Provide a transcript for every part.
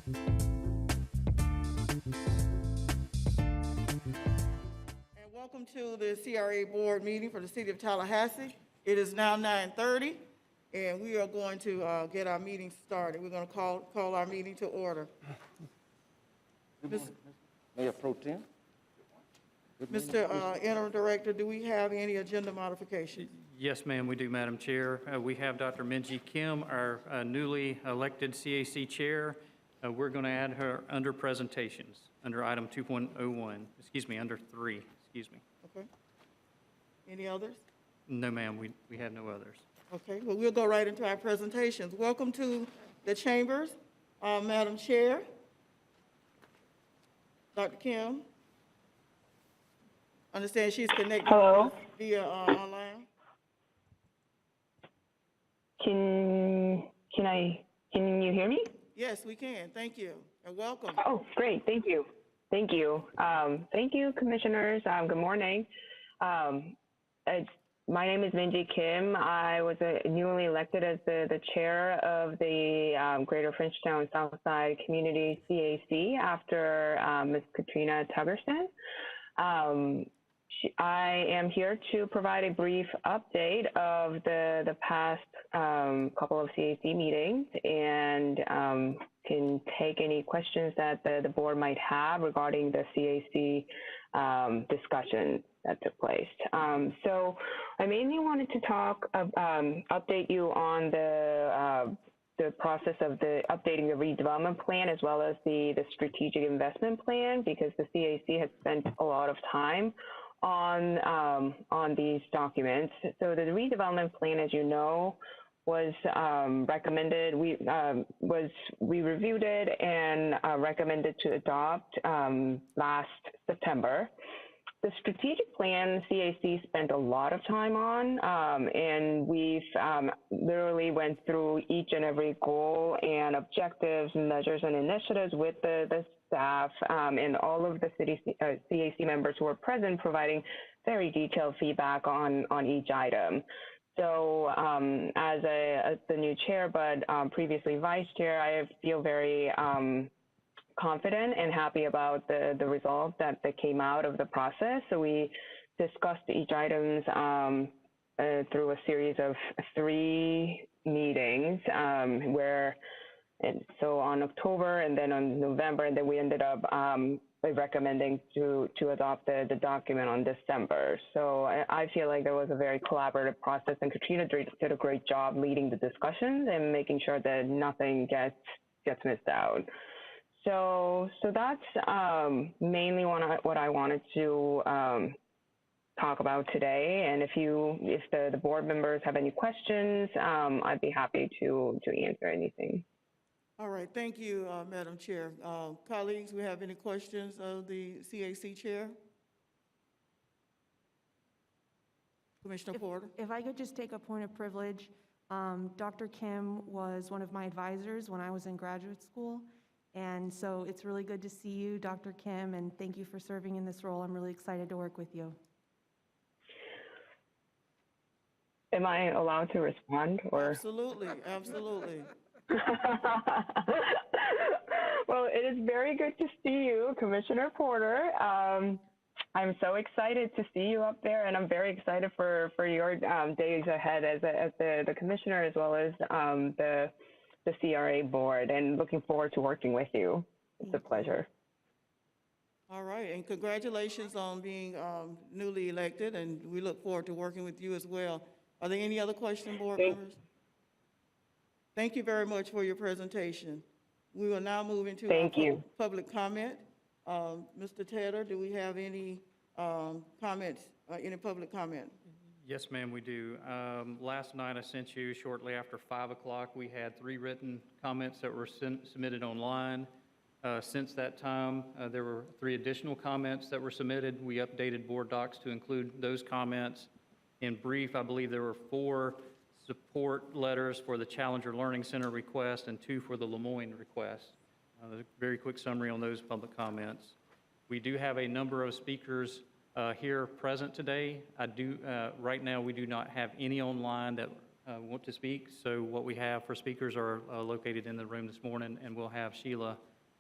And welcome to the CRA Board meeting for the City of Tallahassee. It is now 9:30, and we are going to get our meeting started. We're going to call our meeting to order. Mayor Pro Tem. Mr. Interim Director, do we have any agenda modifications? Yes, ma'am, we do, Madam Chair. We have Dr. Minji Kim, our newly elected CAC Chair. We're going to add her under presentations, under item 2.01, under 3, Okay. Any others? No, ma'am, we have no others. Okay, well, we'll go right into our presentations. Welcome to the chambers, Madam Chair. Dr. Kim. Understand she's connected Hello. via online. Can you hear me? Yes, we can. Thank you, and welcome. Oh, great. Thank you. Thank you. Thank you, commissioners. Good morning. My name is Minji Kim. I was newly elected as the chair of the Greater Frenchtown Southside Community CAC after Ms. Katrina Tuggerson. I am here to provide a brief update of the past couple of CAC meetings and can take any questions that the board might have regarding the CAC discussion that took place. So I mainly wanted to update you on the process of updating the redevelopment plan as well as the strategic investment plan, because the CAC has spent a lot of time on these documents. So the redevelopment plan, as you know, was recommended. We reviewed it and recommended to adopt last September. The strategic plan CAC spent a lot of time on, and we've literally went through each and every goal and objectives, measures, and initiatives with the staff and all of the city CAC members who were present, providing very detailed feedback on each item. So as the new chair, but previously vice chair, I feel very confident and happy about the results that came out of the process. So we discussed each items through a series of 3 meetings so on October and then on November, and then we ended up recommending to adopt the document on December. So I feel like there was a very collaborative process, and Katrina did a great job leading the discussions and making sure that nothing gets missed out. So that's mainly what I wanted to talk about today. And if the board members have any questions, I'd be happy to answer anything. All right, thank you, Madam Chair. Colleagues, we have any questions of the CAC Chair? Commissioner Porter? If I could just take a point of privilege, Dr. Kim was one of my advisors when I was in graduate school. And so it's really good to see you, Dr. Kim, and thank you for serving in this role. I'm really excited to work with you. Am I allowed to respond? Or? Absolutely, absolutely. Well, it is very good to see you, Commissioner Porter. I'm so excited to see you up there, and I'm very excited for your days ahead as the commissioner, as well as the CRA board, and looking forward to working with you. It's a pleasure. All right, and congratulations on being newly elected, and we look forward to working with you as well. Are there any other questions, board members? Thank you very much for your presentation. We will now move into public comment. Mr. Tedder, do we have any comments, any public comment? Yes, ma'am, we do. Last night I sent you, shortly after 5 o'clock, we had 3 written comments that were submitted online. Since that time, there were 3 additional comments that were submitted. We updated board docs to include those comments. In brief, I believe there were 4 support letters for the Challenger Learning Center request and 2 for the Lemoyne request. A very quick summary on those public comments. We do have a number of speakers here present today. Right now we do not have any online that want to speak, so what we have for speakers are located in the room this morning, and we'll have Sheila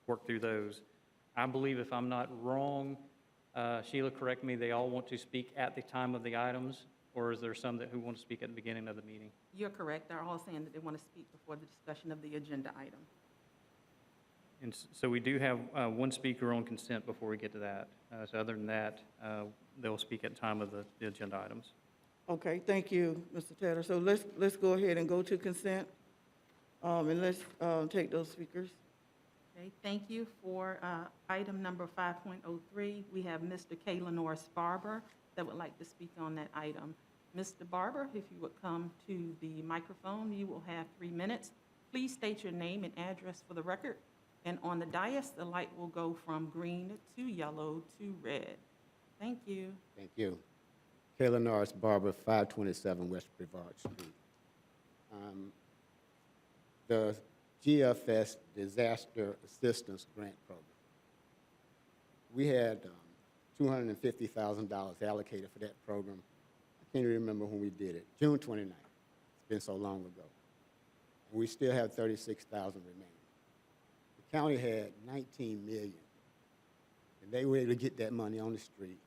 work through those. I believe, if I'm not wrong, Sheila, correct me, they all want to speak at the time of the items, or is there some who want to speak at the beginning of the meeting? You're correct. They're all saying that they want to speak before the discussion of the agenda item. And so we do have one speaker on consent before we get to that. So other than that, they'll speak at the time of the agenda items. Okay, thank you, Mr. Taylor. So let's go ahead and go to consent, and let's take those speakers. Okay, thank you. For item number 5.03, we have Mr. Kayla Norris Barber that would like to speak on that item. Mr. Barber, if you would come to the microphone, you will have 3 minutes. Please state your name and address for the record. And on the dais, the light will go from green to yellow to red. Thank you. Thank you. Kayla Norris Barber, 527 West Brevard Street. The GFS Disaster Assistance Grant Program. We had $250,000 allocated for that program. I can't even remember when we did it. June 29th. It's been so long ago. And we still have $36,000 remaining. The county had $19 million, and they were able to get that money on the street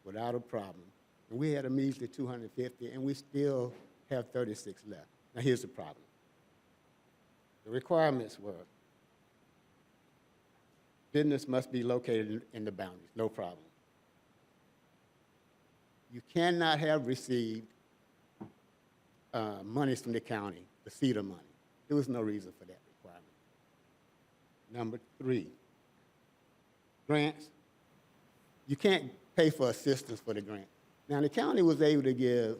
without a problem. And we had a measly $250, and we still have 36 left. Now, here's the problem. The requirements were business must be located in the boundaries, no problem. You cannot have received monies from the county, the CEDA money. There was no reason for that requirement. Number 3, grants. You can't pay for assistance for the grant. Now, the county was able to give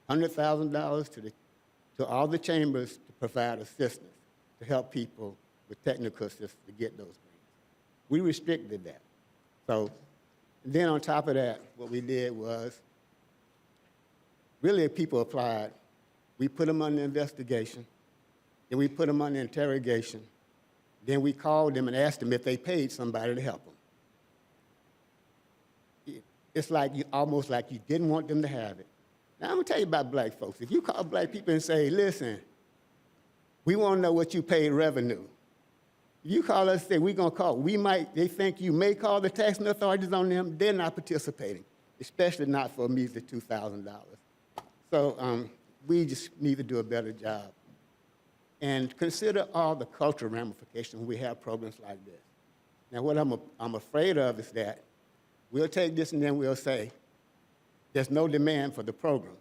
$100,000 to all the chambers to provide assistance to help people with technical assistance to get those grants. We restricted that. So then on top of that, what we did was, really if people applied, we put them under investigation, then we put them under interrogation, then we called them and asked them if they paid somebody to help them. It's like almost like you didn't want them to have it. Now, I'm going to tell you about black folks. If you call black people and say, listen, we want to know what you paid revenue. If you call us and say, we're going to call, they think you may call the taxing authorities on them, they're not participating, especially not for a measly $2,000. So we just need to do a better job. And consider all the cultural ramifications when we have programs like this. Now, what I'm afraid of is that we'll take this and then we'll say, there's no demand for the program.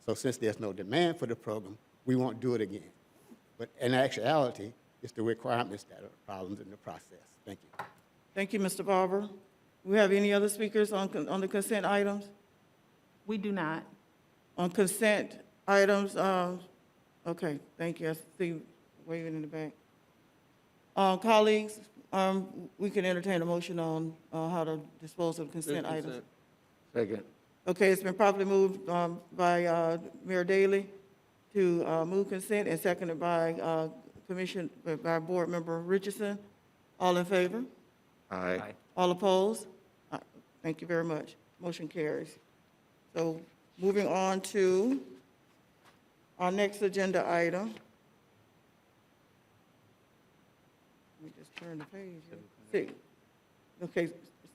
So since there's no demand for the program, we won't do it again. But in actuality, it's the requirements that are problems in the process. Thank you. Thank you, Mr. Barber. Do we have any other speakers on the consent items? We do not. On consent items, okay, thank you. I see waving in the back. Colleagues, we can entertain a motion on how to dispose of consent items. Second. Okay, it's been properly moved by Mayor Daley to move consent and seconded by by Board Member Richardson. All in favor? Aye. All opposed? Thank you very much. Motion carries. So moving on to our next agenda item. Let me just turn the page. See. Okay,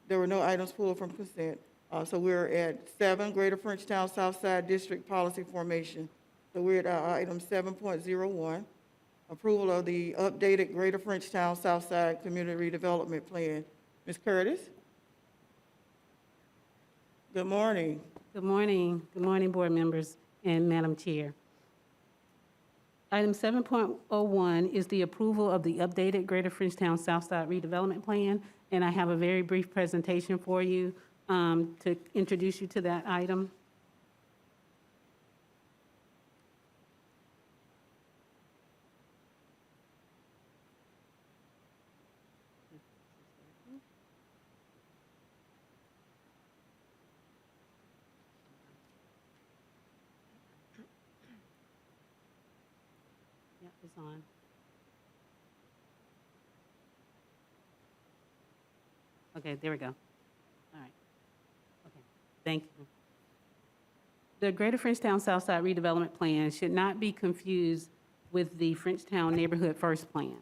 there were no items pulled from consent. So we're at 7, Greater Frenchtown Southside District Policy Formation. So we're at item 7.01, approval of the updated Greater Frenchtown Southside Community Redevelopment Plan. Ms. Curtis? Good morning. Good morning. Good morning, board members and Madam Chair. Item 7.01 is the approval of the updated Greater Frenchtown Southside Redevelopment Plan, and I have a very brief presentation for you to introduce you to that item. Yep, it's on. Okay, there we go. All right. Okay, thank you. The Greater Frenchtown Southside Redevelopment Plan should not be confused with the Frenchtown Neighborhood First Plan.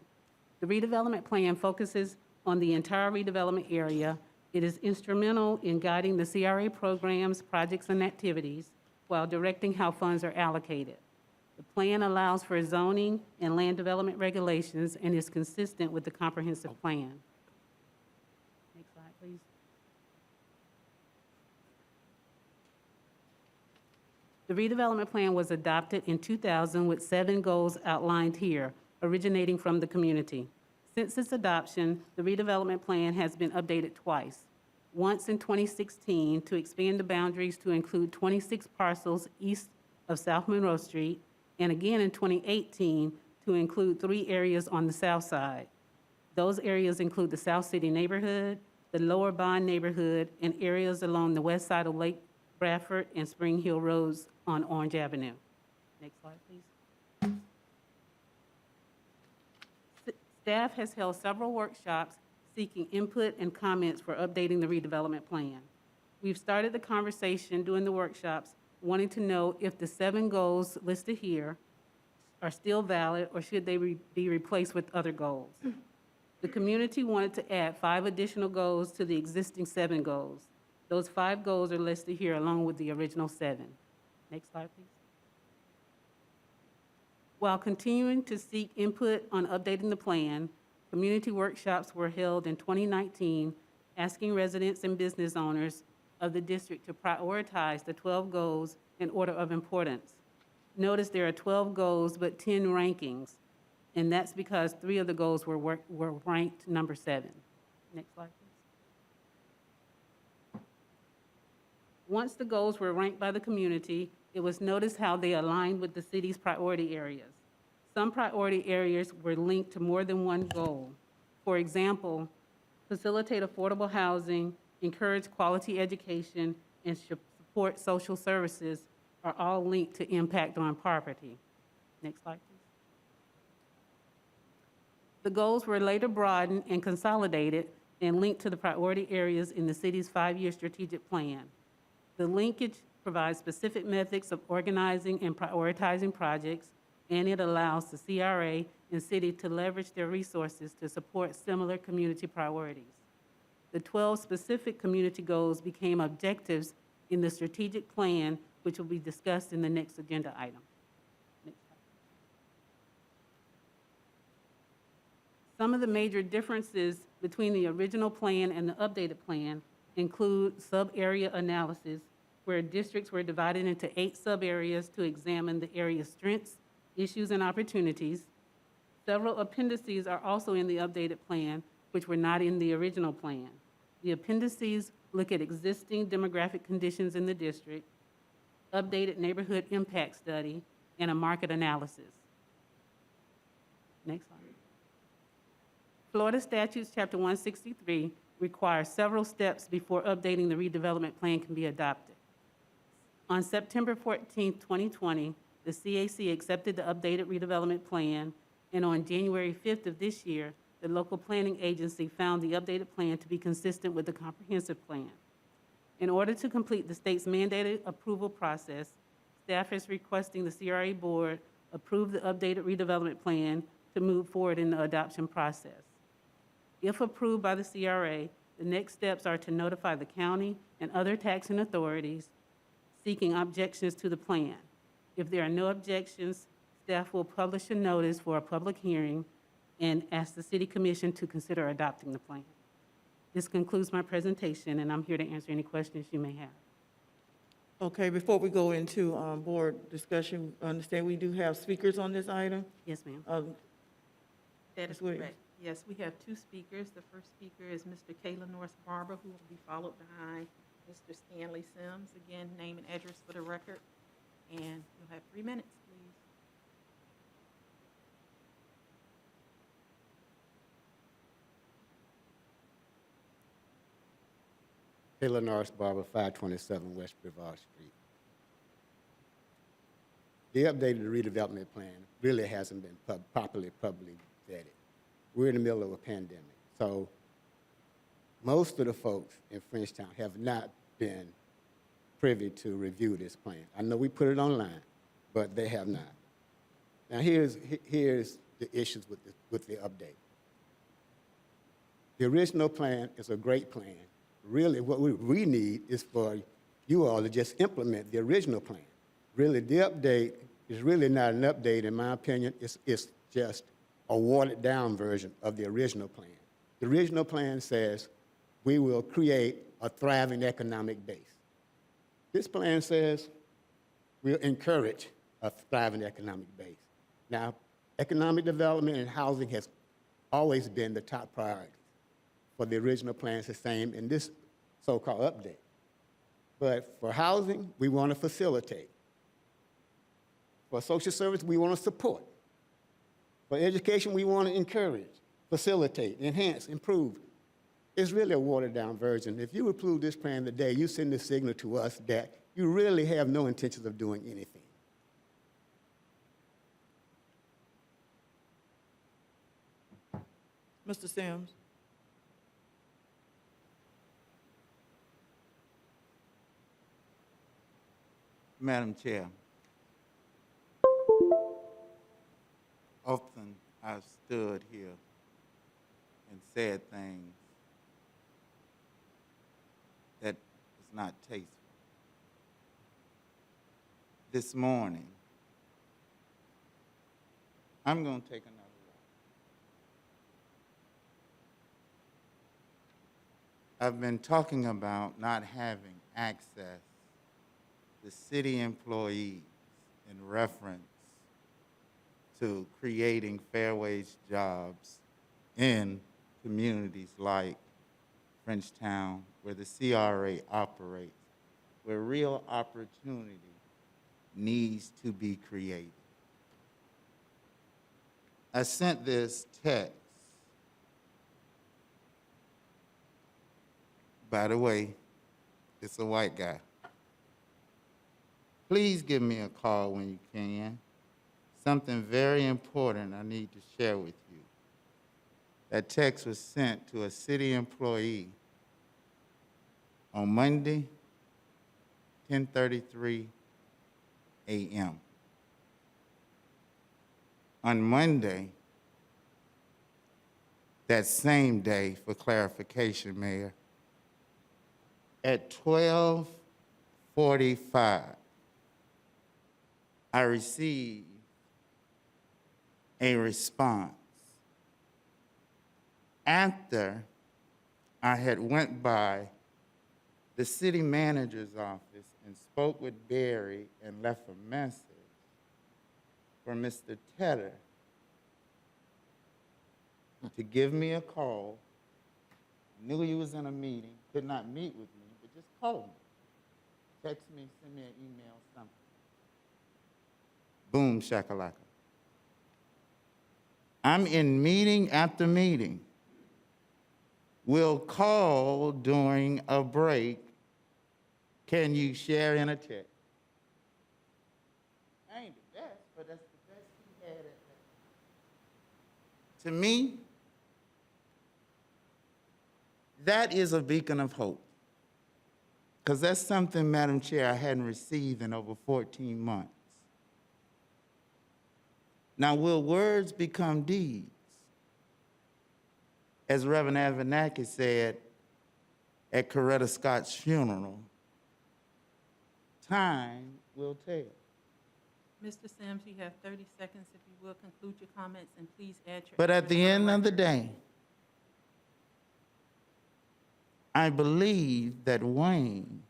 The redevelopment plan focuses on the entire redevelopment area. It is instrumental in guiding the CRA programs, projects, and activities while directing how funds are allocated. The plan allows for zoning and land development regulations and is consistent with the comprehensive plan. Next slide, please. The redevelopment plan was adopted in 2000 with 7 goals outlined here, originating from the community. Since its adoption, the redevelopment plan has been updated twice. Once in 2016 to expand the boundaries to include 26 parcels east of South Monroe Street, and again in 2018 to include 3 areas on the south side. Those areas include the South City neighborhood, the Lower Bond neighborhood, and areas along the west side of Lake Bradford and Spring Hill Roads on Orange Avenue. Next slide, please. Staff has held several workshops seeking input and comments for updating the redevelopment plan. We've started the conversation during the workshops, wanting to know if the 7 goals listed here are still valid or should they be replaced with other goals. The community wanted to add 5 additional goals to the existing 7 goals. Those 5 goals are listed here along with the original 7. Next slide, please. While continuing to seek input on updating the plan, community workshops were held in 2019, asking residents and business owners of the district to prioritize the 12 goals in order of importance. Notice there are 12 goals but 10 rankings, and that's because 3 of the goals were ranked number 7. Next slide, please. Once the goals were ranked by the community, it was noticed how they aligned with the city's priority areas. Some priority areas were linked to more than one goal. For example, facilitate affordable housing, encourage quality education, and support social services are all linked to impact on property. Next slide, please. The goals were later broadened and consolidated and linked to the priority areas in the city's 5-year strategic plan. The linkage provides specific methods of organizing and prioritizing projects, and it allows the CRA and city to leverage their resources to support similar community priorities. The 12 specific community goals became objectives in the strategic plan, which will be discussed in the next agenda item. Next slide. Some of the major differences between the original plan and the updated plan include sub-area analysis, where districts were divided into 8 sub-areas to examine the area's strengths, issues, and opportunities. Several appendices are also in the updated plan, which were not in the original plan. The appendices look at existing demographic conditions in the district, updated neighborhood impact study, and a market analysis. Next slide. Florida Statutes Chapter 163 requires several steps before updating the redevelopment plan can be adopted. On September 14, 2020, the CAC accepted the updated redevelopment plan, and on January 5th of this year, the local planning agency found the updated plan to be consistent with the comprehensive plan. In order to complete the state's mandated approval process, staff is requesting the CRA board approve the updated redevelopment plan to move forward in the adoption process. If approved by the CRA, the next steps are to notify the county and other taxing authorities seeking objections to the plan. If there are no objections, staff will publish a notice for a public hearing and ask the City Commission to consider adopting the plan. This concludes my presentation, and I'm here to answer any questions you may have. Okay, before we go into board discussion, understand we do have speakers on this item. Yes, ma'am. That is Ms. Williams. correct. Yes, we have 2 speakers. The first speaker is Mr. Kayla Norris Barber, who will be followed by Mr. Stanley Sims. Again, name and address for the record. And you'll have 3 minutes, please. Taylor Norris Barber, 527 West Brevard Street. The updated redevelopment plan really hasn't been properly publicly vetted. We're in the middle of a pandemic, so most of the folks in Frenchtown have not been privy to review this plan. I know we put it online, but they have not. Now, here's the issues with the update. The original plan is a great plan. Really, what we need is for you all to just implement the original plan. Really, the update is really not an update, in my opinion. It's just a watered-down version of the original plan. The original plan says we will create a thriving economic base. This plan says we'll encourage a thriving economic base. Now, economic development and housing has always been the top priority. For the original plan, it's the same in this so-called update. But for housing, we want to facilitate. For social service, we want to support. For education, we want to encourage, facilitate, enhance, improve. It's really a watered-down version. If you approve this plan today, you send a signal to us that you really have no intentions of doing anything. Mr. Sims? Madam Chair, often I've stood here and said things that is not tasteful. This morning, I'm going to take another route. I've been talking about not having access to city employees in reference to creating fair wage jobs in communities like Frenchtown, where the CRA operates, where real opportunity needs to be created. I sent this text. By the way, it's a white guy. Please give me a call when you can. Something very important I need to share with you. That text was sent to a city employee on Monday, 10:33 a.m. On Monday, that same day, for clarification, Mayor, at 12:45, I received a response after I had went by the city manager's office and spoke with Barry and left a message for Mr. Tedder to give me a call. Knew he was in a meeting, could not meet with me, but just call me. Text me, send me an email, something. Boom, shakalaka. I'm in meeting after meeting. We'll call during a break. Can you share in a text? I ain't the best, but that's the best he had at that. To me, that is a beacon of hope. Because that's something, Madam Chair, I hadn't received in over 14 months. Now, will words become deeds? As Reverend Avenatti said at Coretta Scott's funeral, time will tell. Mr. Sims, you have 30 seconds if you will conclude your comments, and please add your. But at the address for end of the record. day, I believe that Wayne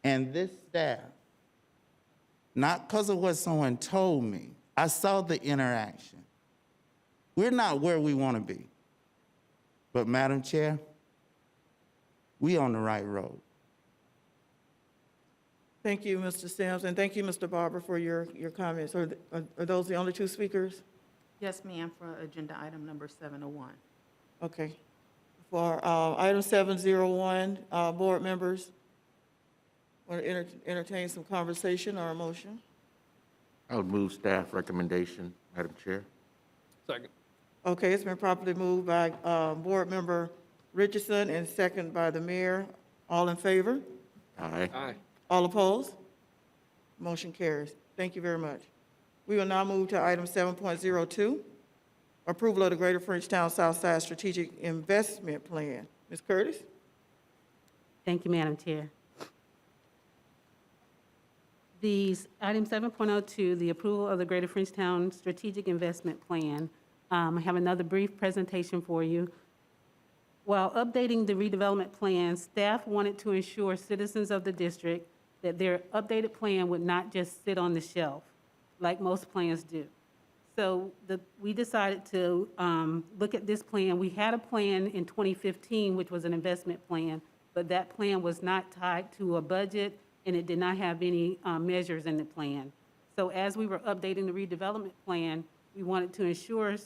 and this staff, not because of what someone told me, I saw the interaction. We're not where we want to be. But Madam Chair, we on the right road. Thank you, Mr. Sims, and thank you, Mr. Barber, for your comments. Are those the only two speakers? Yes, ma'am, for agenda item number 701. Okay. For item 701, board members, want to entertain some conversation or a motion? I would move staff recommendation, Madam Chair. Second. Okay, it's been properly moved by Board Member Richardson and second by the mayor. All in favor? Aye. Aye. All opposed? Motion carries. Thank you very much. We will now move to item 7.02. approval of the Greater Frenchtown Southside Strategic Investment Plan. Ms. Curtis? Thank you, Madam Chair. Item 7.02, the approval of the Greater Frenchtown Strategic Investment Plan. I have another brief presentation for you. While updating the redevelopment plan, staff wanted to ensure citizens of the district that their updated plan would not just sit on the shelf, like most plans do. So we decided to look at this plan. We had a plan in 2015, which was an investment plan, but that plan was not tied to a budget, and it did not have any measures in the plan. So as we were updating the redevelopment plan, we wanted to ensure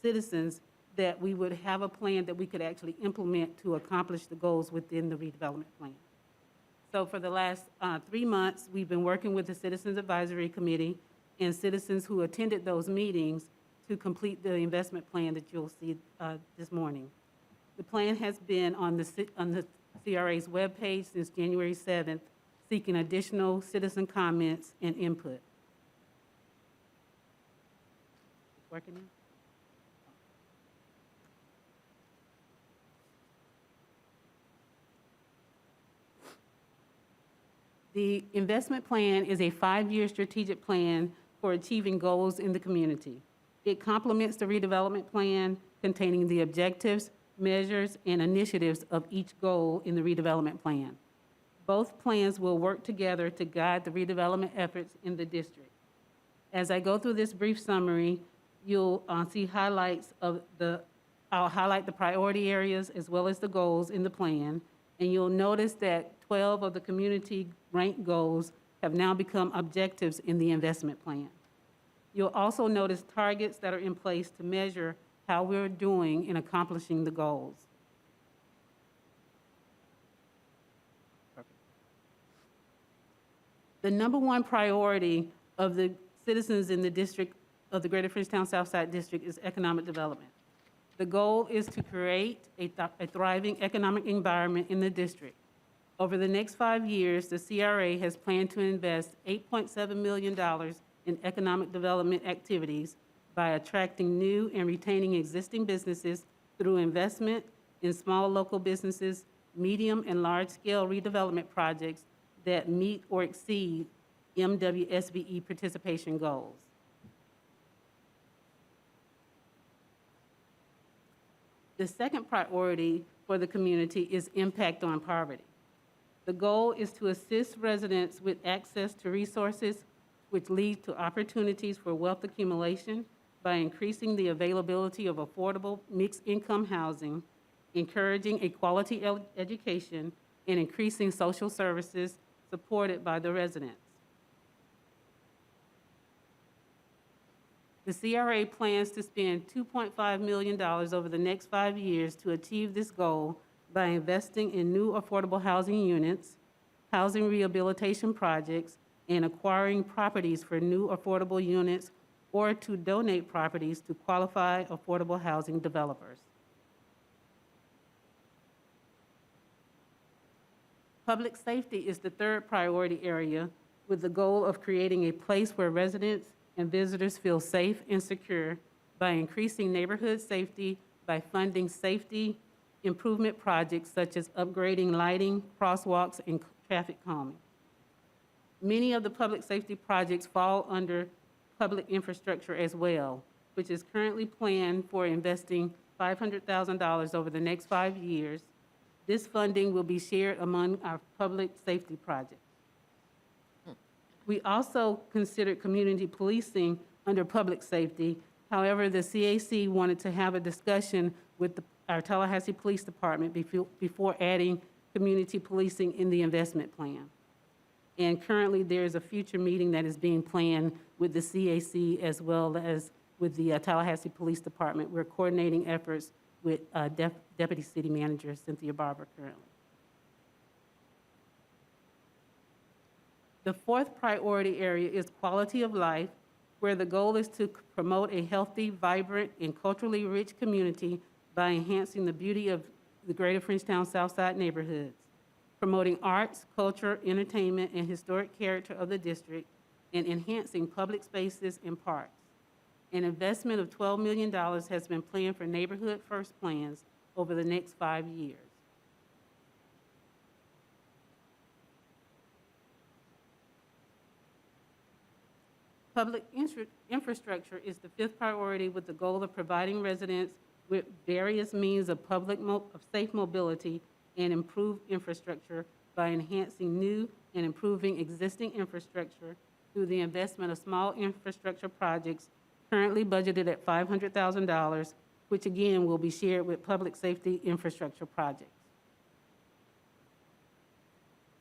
citizens that we would have a plan that we could actually implement to accomplish the goals within the redevelopment plan. So for the last 3 months, we've been working with the Citizens Advisory Committee and citizens who attended those meetings to complete the investment plan that you'll see this morning. The plan has been on the CRA's webpage since January 7th, seeking additional citizen comments and input. Working now? The investment plan is a 5-year strategic plan for achieving goals in the community. It complements the redevelopment plan containing the objectives, measures, and initiatives of each goal in the redevelopment plan. Both plans will work together to guide the redevelopment efforts in the district. As I go through this brief summary, you'll see highlights of I'll highlight the priority areas as well as the goals in the plan, and you'll notice that 12 of the community ranked goals have now become objectives in the investment plan. You'll also notice targets that are in place to measure how we're doing in accomplishing the goals. The number one priority of the citizens in the district of the Greater Frenchtown Southside District is economic development. The goal is to create a thriving economic environment in the district. Over the next 5 years, the CRA has planned to invest $8.7 million in economic development activities by attracting new and retaining existing businesses through investment in small local businesses, medium and large-scale redevelopment projects that meet or exceed MWSBE participation goals. The second priority for the community is impact on poverty. The goal is to assist residents with access to resources which lead to opportunities for wealth accumulation by increasing the availability of affordable mixed-income housing, encouraging a quality education, and increasing social services supported by the residents. The CRA plans to spend $2.5 million over the next 5 years to achieve this goal by investing in new affordable housing units, housing rehabilitation projects, and acquiring properties for new affordable units or to donate properties to qualified affordable housing developers. Public safety is the third priority area, with the goal of creating a place where residents and visitors feel safe and secure by increasing neighborhood safety by funding safety improvement projects such as upgrading lighting, crosswalks, and traffic calming. Many of the public safety projects fall under public infrastructure as well, which is currently planned for investing $500,000 over the next 5 years. This funding will be shared among our public safety projects. We also considered community policing under public safety. However, the CAC wanted to have a discussion with our Tallahassee Police Department before adding community policing in the investment plan. And currently, there is a future meeting that is being planned with the CAC as well as with the Tallahassee Police Department. We're coordinating efforts with Deputy City Manager Cynthia Barber currently. The fourth priority area is quality of life, where the goal is to promote a healthy, vibrant, and culturally rich community by enhancing the beauty of the Greater Frenchtown Southside neighborhoods, promoting arts, culture, entertainment, and historic character of the district, and enhancing public spaces and parks. An investment of $12 million has been planned for Neighborhood First plans over the next 5 years. Public infrastructure is the fifth priority with the goal of providing residents with various means of safe mobility and improved infrastructure by enhancing new and improving existing infrastructure through the investment of small infrastructure projects currently budgeted at $500,000, which again will be shared with public safety infrastructure projects.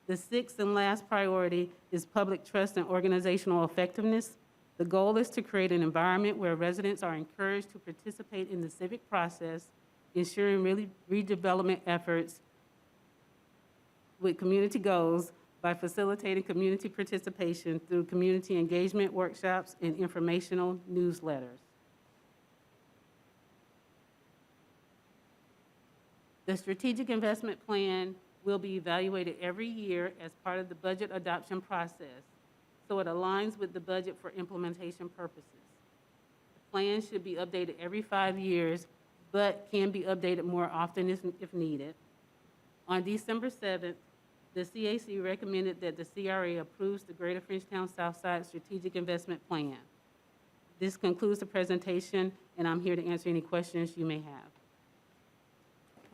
The sixth and last priority is public trust and organizational effectiveness. The goal is to create an environment where residents are encouraged to participate in the civic process, ensuring redevelopment efforts with community goals by facilitating community participation through community engagement workshops and informational newsletters. The strategic investment plan will be evaluated every year as part of the budget adoption process, so it aligns with the budget for implementation purposes. The plan should be updated every 5 years, but can be updated more often if needed. On December 7th, the CAC recommended that the CRA approves the Greater Frenchtown Southside Strategic Investment Plan. This concludes the presentation, and I'm here to answer any questions you may have.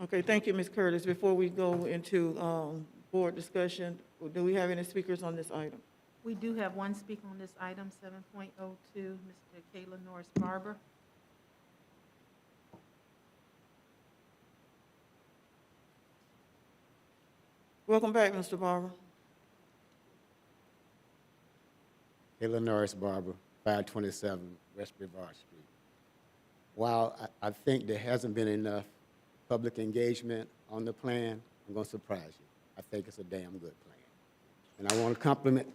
Okay, thank you, Ms. Curtis. Before we go into board discussion, do we have any speakers on this item? We do have one speaker on this item, 7.02, Mr. Kayla Norris Barber. Welcome back, Mr. Barber. Kayla Norris Barber, 527 West Brevard Street. While I think there hasn't been enough public engagement on the plan, I'm going to surprise you. I think it's a damn good plan. And I want to compliment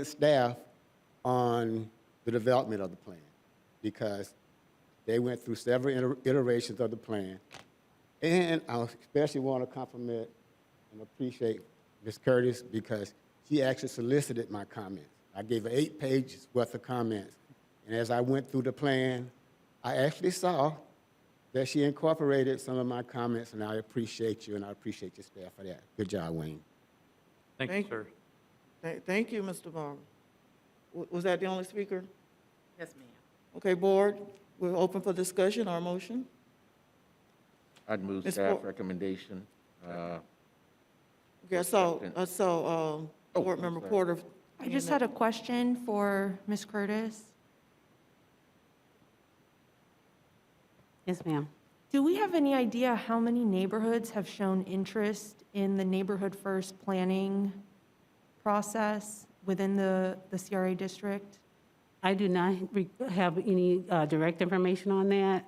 staff on the development of the plan, because they went through several iterations of the plan. And I especially want to compliment and appreciate Ms. Curtis, because she actually solicited my comments. I gave her 8 pages worth of comments. And as I went through the plan, I actually saw that she incorporated some of my comments, and I appreciate you, and I appreciate your staff for that. Good job, Wayne. Thank you, sir. Thank you, Mr. Barber. Was that the only speaker? Yes, ma'am. Okay, board, we're open for discussion or motion. I'd move Ms. staff Ford. recommendation. Okay, I saw Board I'm Member sorry. Porter. I just had a question for Ms. Curtis. Yes, ma'am. Do we have any idea how many neighborhoods have shown interest in the Neighborhood First planning process within the CRA district? I do not have any direct information on that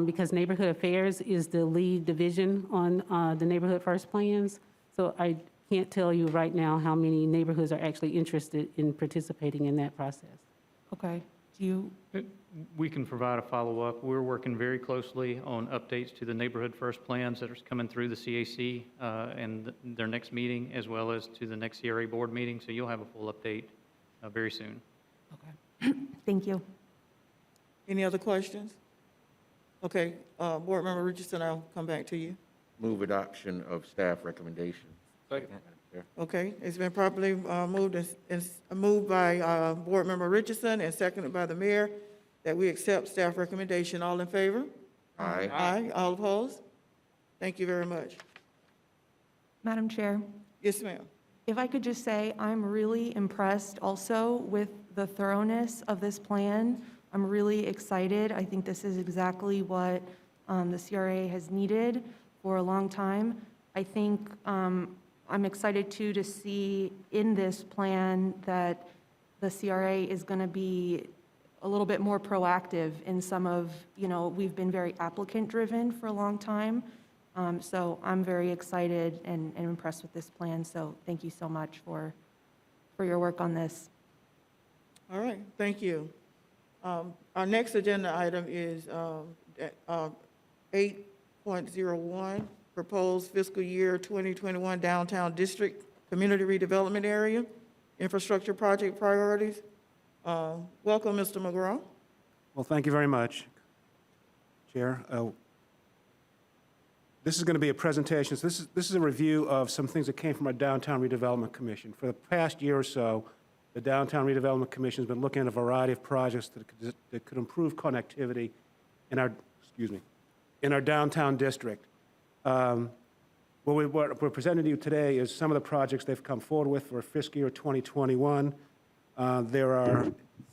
because Neighborhood Affairs is the lead division on the Neighborhood First plans. So I can't tell you right now how many neighborhoods are actually interested in participating in that process. Okay. Do you, We can provide a follow-up. We're working very closely on updates to the Neighborhood First plans that are coming through the CAC and their next meeting, as well as to the next CRA board meeting. So you'll have a full update very soon. okay. Thank you. Any other questions? Okay, Board Member Richardson, I'll come back to you. Move adoption of staff recommendation. Madam Chair. Okay, it's been properly moved by Board Member Richardson and seconded by the mayor that we accept staff recommendation. All in favor? Aye. Aye. All opposed? Thank you very much. Madam Chair, Yes, ma'am. if I could just say, I'm really impressed also with the thoroughness of this plan. I'm really excited. I think this is exactly what the CRA has needed for a long time. I think I'm excited too to see in this plan that the CRA is going to be a little bit more proactive in some of, we've been very applicant-driven for a long time. So I'm very excited and impressed with this plan. So thank you so much for your work on this. All right, thank you. Our next agenda item is 8.01, proposed fiscal year 2021 downtown district community redevelopment area, infrastructure project priorities. Welcome, Mr. McGraw. Well, thank you very much, Chair. This is going to be a presentation. So this is a review of some things that came from our Downtown Redevelopment Commission. For the past year or so, the Downtown Redevelopment Commission has been looking at a variety of projects that could improve connectivity in our, in our downtown district. What we're presenting to you today is some of the projects they've come forward with for fiscal year 2021. There are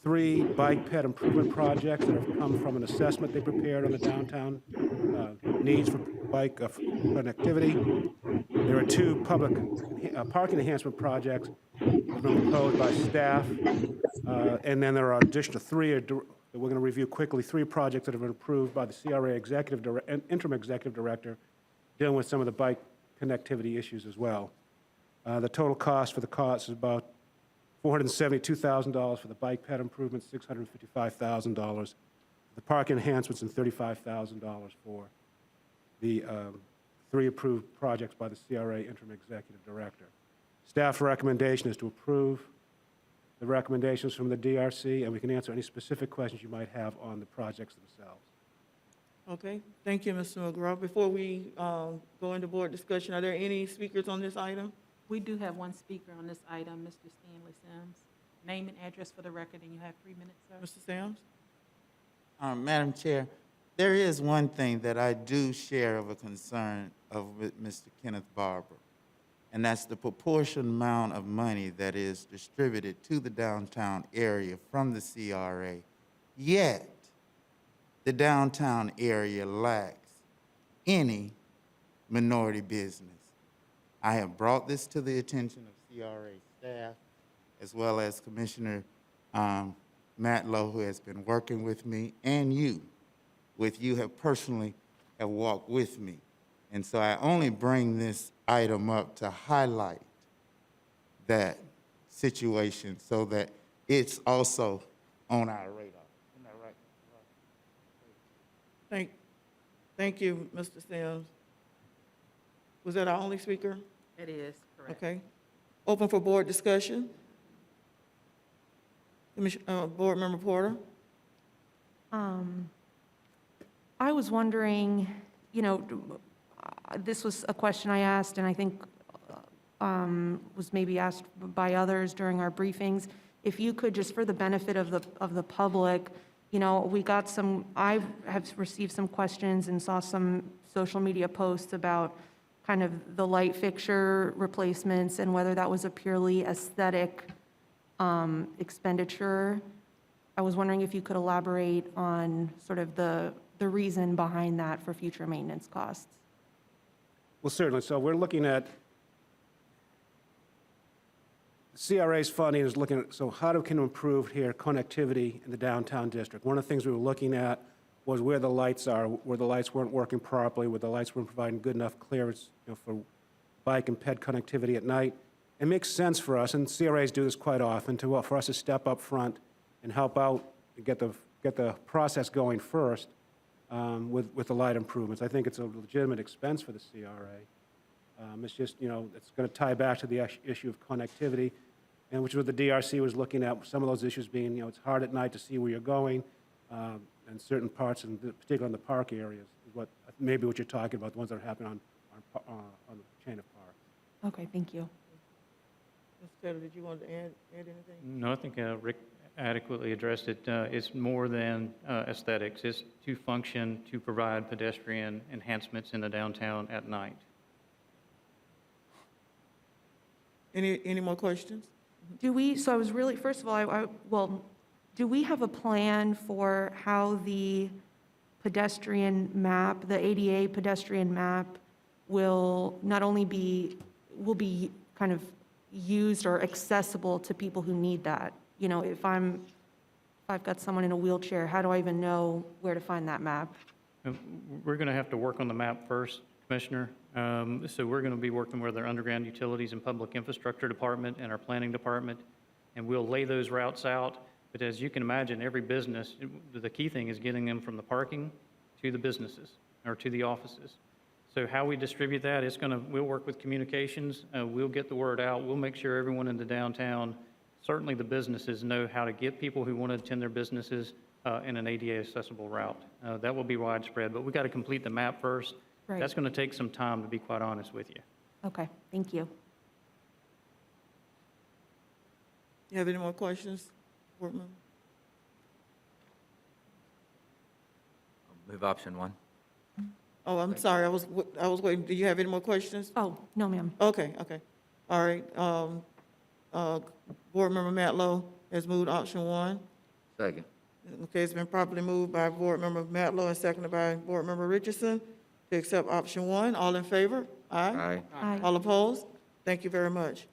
3 bike ped improvement projects that have come from an assessment they prepared on the downtown needs for bike connectivity. There are 2 public parking enhancement projects that have been proposed by staff. And then there are additional 3 that we're going to review quickly, 3 projects that have been approved by the CRA interim executive director dealing with some of the bike connectivity issues as well. The total cost for the cost is about $472,000 for the bike ped improvements, $655,000 the park enhancements, and $35,000 for the 3 approved projects by the CRA interim executive director. Staff's recommendation is to approve the recommendations from the DRC, and we can answer any specific questions you might have on the projects themselves. Okay, thank you, Mr. McGraw. Before we go into board discussion, are there any speakers on this item? We do have one speaker on this item, Mr. Stanley Sims. Name and address for the record, and you have 3 minutes, sir. Mr. Sams? Madam Chair, there is one thing that I do share of a concern with Mr. Kenneth Barber, and that's the proportion amount of money that is distributed to the downtown area from the CRA. Yet, the downtown area lacks any minority business. I have brought this to the attention of CRA staff, as well as Commissioner Matlow, who has been working with me, and you have personally have walked with me. And so I only bring this item up to highlight that situation so that it's also on our radar. Isn't that right? Thank you, Mr. Sims. Was that our only speaker? It is, correct. Okay. Open for board discussion. Board Member Porter? I was wondering, this was a question I asked, and I think was maybe asked by others during our briefings. If you could, just for the benefit of the public, we got I have received some questions and saw some social media posts about kind of the light fixture replacements and whether that was a purely aesthetic expenditure. I was wondering if you could elaborate on sort of the reason behind that for future maintenance costs. Well, certainly. So we're looking at CRA's funding is looking at, so how can we improve here connectivity in the downtown district? One of the things we were looking at was where the lights are, where the lights weren't working properly, where the lights weren't providing good enough clearance for bike and ped connectivity at night. It makes sense for us, and CRAs do this quite often, for us to step up front and help out and get the process going first with the light improvements. I think it's a legitimate expense for the CRA. It's just, it's going to tie back to the issue of connectivity, and which is what the DRC was looking at, some of those issues being, it's hard at night to see where you're going, and certain parts, and particularly in the park areas, is maybe what you're talking about, the ones that are happening on the chain of parks. Okay, thank you. Mr. Taylor, did you want to add anything? No, I think Rick adequately addressed it. It's more than aesthetics. It's to function, to provide pedestrian enhancements in the downtown at night. Any more questions? So I was really, first of all, do we have a plan for how the pedestrian map, the ADA pedestrian map, will not only be kind of used or accessible to people who need that? If I've got someone in a wheelchair, how do I even know where to find that map? We're going to have to work on the map first, Commissioner. So we're going to be working with our underground utilities and public infrastructure department and our planning department, and we'll lay those routes out. But as you can imagine, every business, the key thing is getting them from the parking to the businesses or to the offices. So how we distribute that, we'll work with communications, we'll get the word out, we'll make sure everyone in the downtown certainly the businesses know how to get people who want to attend their businesses in an ADA accessible route. That will be widespread, but we got to complete the map first. Right. That's going to take some time, to be quite honest with you. Okay, thank you. You have any more questions, board member? Move option 1. Oh, I'm sorry, I was waiting. Do you have any more questions? Oh, no, ma'am. Okay, okay. All right. Board Member Matlow has moved option 1. Second. Okay, it's been properly moved by Board Member Matlow and seconded by Board Member Richardson to accept option 1. All in favor? Aye. Aye. Aye. All opposed? Thank you very much.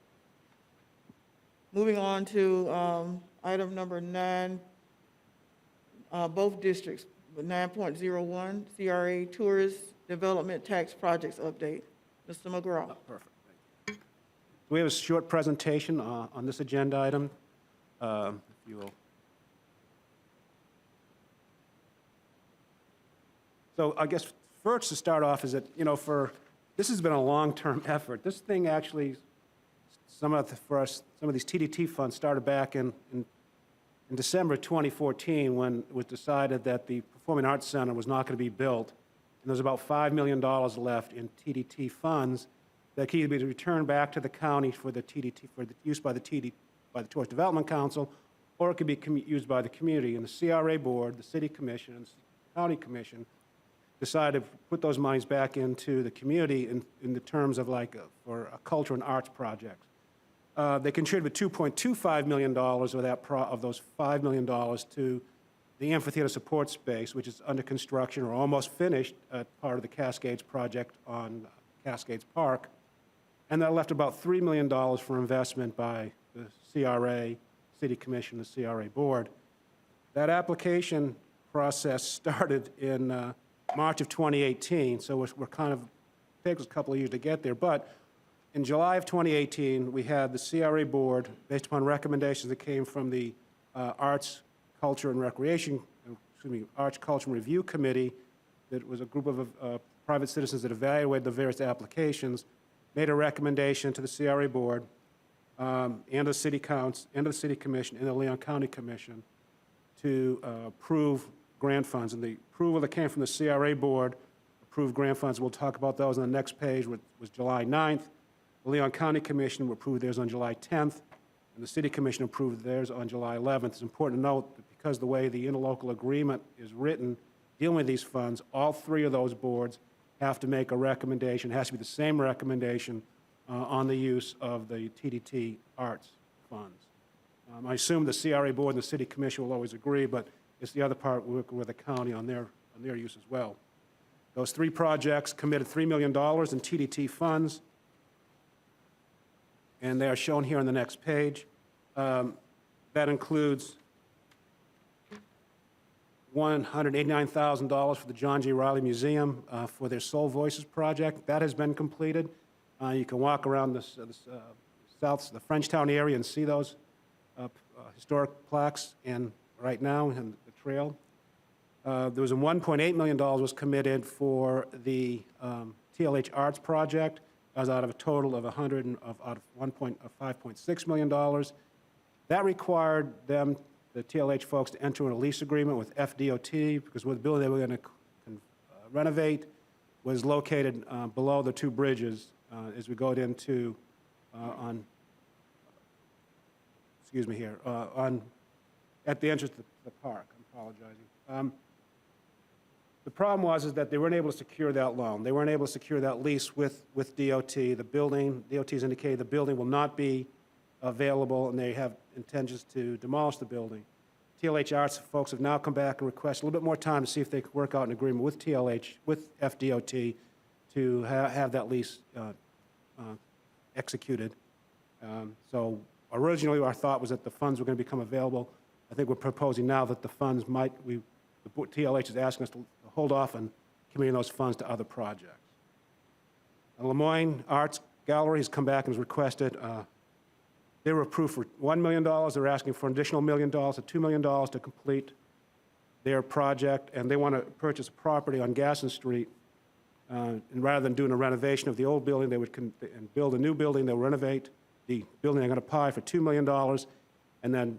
Moving on to item number 9, both districts, 9.01, CRA Tourist Development Tax Projects Update. Mr. McGraw. Perfect. We have a short presentation on this agenda item, if you will. So I guess first to start off is that, this has been a long-term effort. This thing actually, some of these TDT funds started back in December 2014 when it was decided that the Performing Arts Center was not going to be built. And there's about $5 million left in TDT funds that can either be returned back to the county for the TDT, for the use by the Tourist Development Council, or it could be used by the community. And the CRA board, the city commission, and the county commission decided to put those monies back into the community in the terms of for a culture and arts projects. They contributed $2.25 million of those $5 million to the amphitheater support space, which is under construction or almost finished, part of the Cascades project on Cascades Park. And that left about $3 million for investment by the CRA, City Commission, the CRA Board. That application process started in March of 2018, so we're kind of, it takes us a couple of years to get there. But in July of 2018, we had the CRA Board, based upon recommendations that came from the Arts, Culture, and Arts, Culture, and Review Committee, that was a group of private citizens that evaluated the various applications, made a recommendation to the CRA Board and the City Council, and the City Commission, and the Leon County Commission to approve grant funds. And the approval that came from the CRA Board approved grant funds. We'll talk about those on the next page, which was July 9th. The Leon County Commission approved theirs on July 10th, and the City Commission approved theirs on July 11th. It's important to note that because the way the interlocal agreement is written, dealing with these funds, all three of those boards have to make a recommendation. It has to be the same recommendation on the use of the TDT arts funds. I assume the CRA Board and the City Commission will always agree, but it's the other part working with the county on their use as well. Those three projects committed $3 million in TDT funds, and they are shown here on the next page. That includes $189,000 for the John G. Riley Museum for their Soul Voices project. That has been completed. You can walk around the Frenchtown area and see those historic plaques right now in the trail. There was a $1.8 million was committed for the TLH Arts project. That was out of a total of $5.6 million. That required them, the TLH folks, to enter a lease agreement with FDOT because the building they were going to renovate was located below the two bridges as we go into at the entrance to the park. I'm apologizing. The problem was that they weren't able to secure that loan. They weren't able to secure that lease with DOT. DOT's indicated the building will not be available, and they have intentions to demolish the building. TLH Arts folks have now come back and requested a little bit more time to see if they could work out an agreement with TLH, with FDOT, to have that lease executed. So originally, our thought was that the funds were going to become available. I think we're proposing now that the funds TLH is asking us to hold off on committing those funds to other projects. The Lemoyne Arts Gallery has come back and has requested, they were approved for $1 million. They're asking for an additional $1 million to $2 million to complete their project, and they want to purchase a property on Gaston Street. And rather than doing a renovation of the old building, they would build a new building. They'll renovate the building they're going to buy for $2 million, and then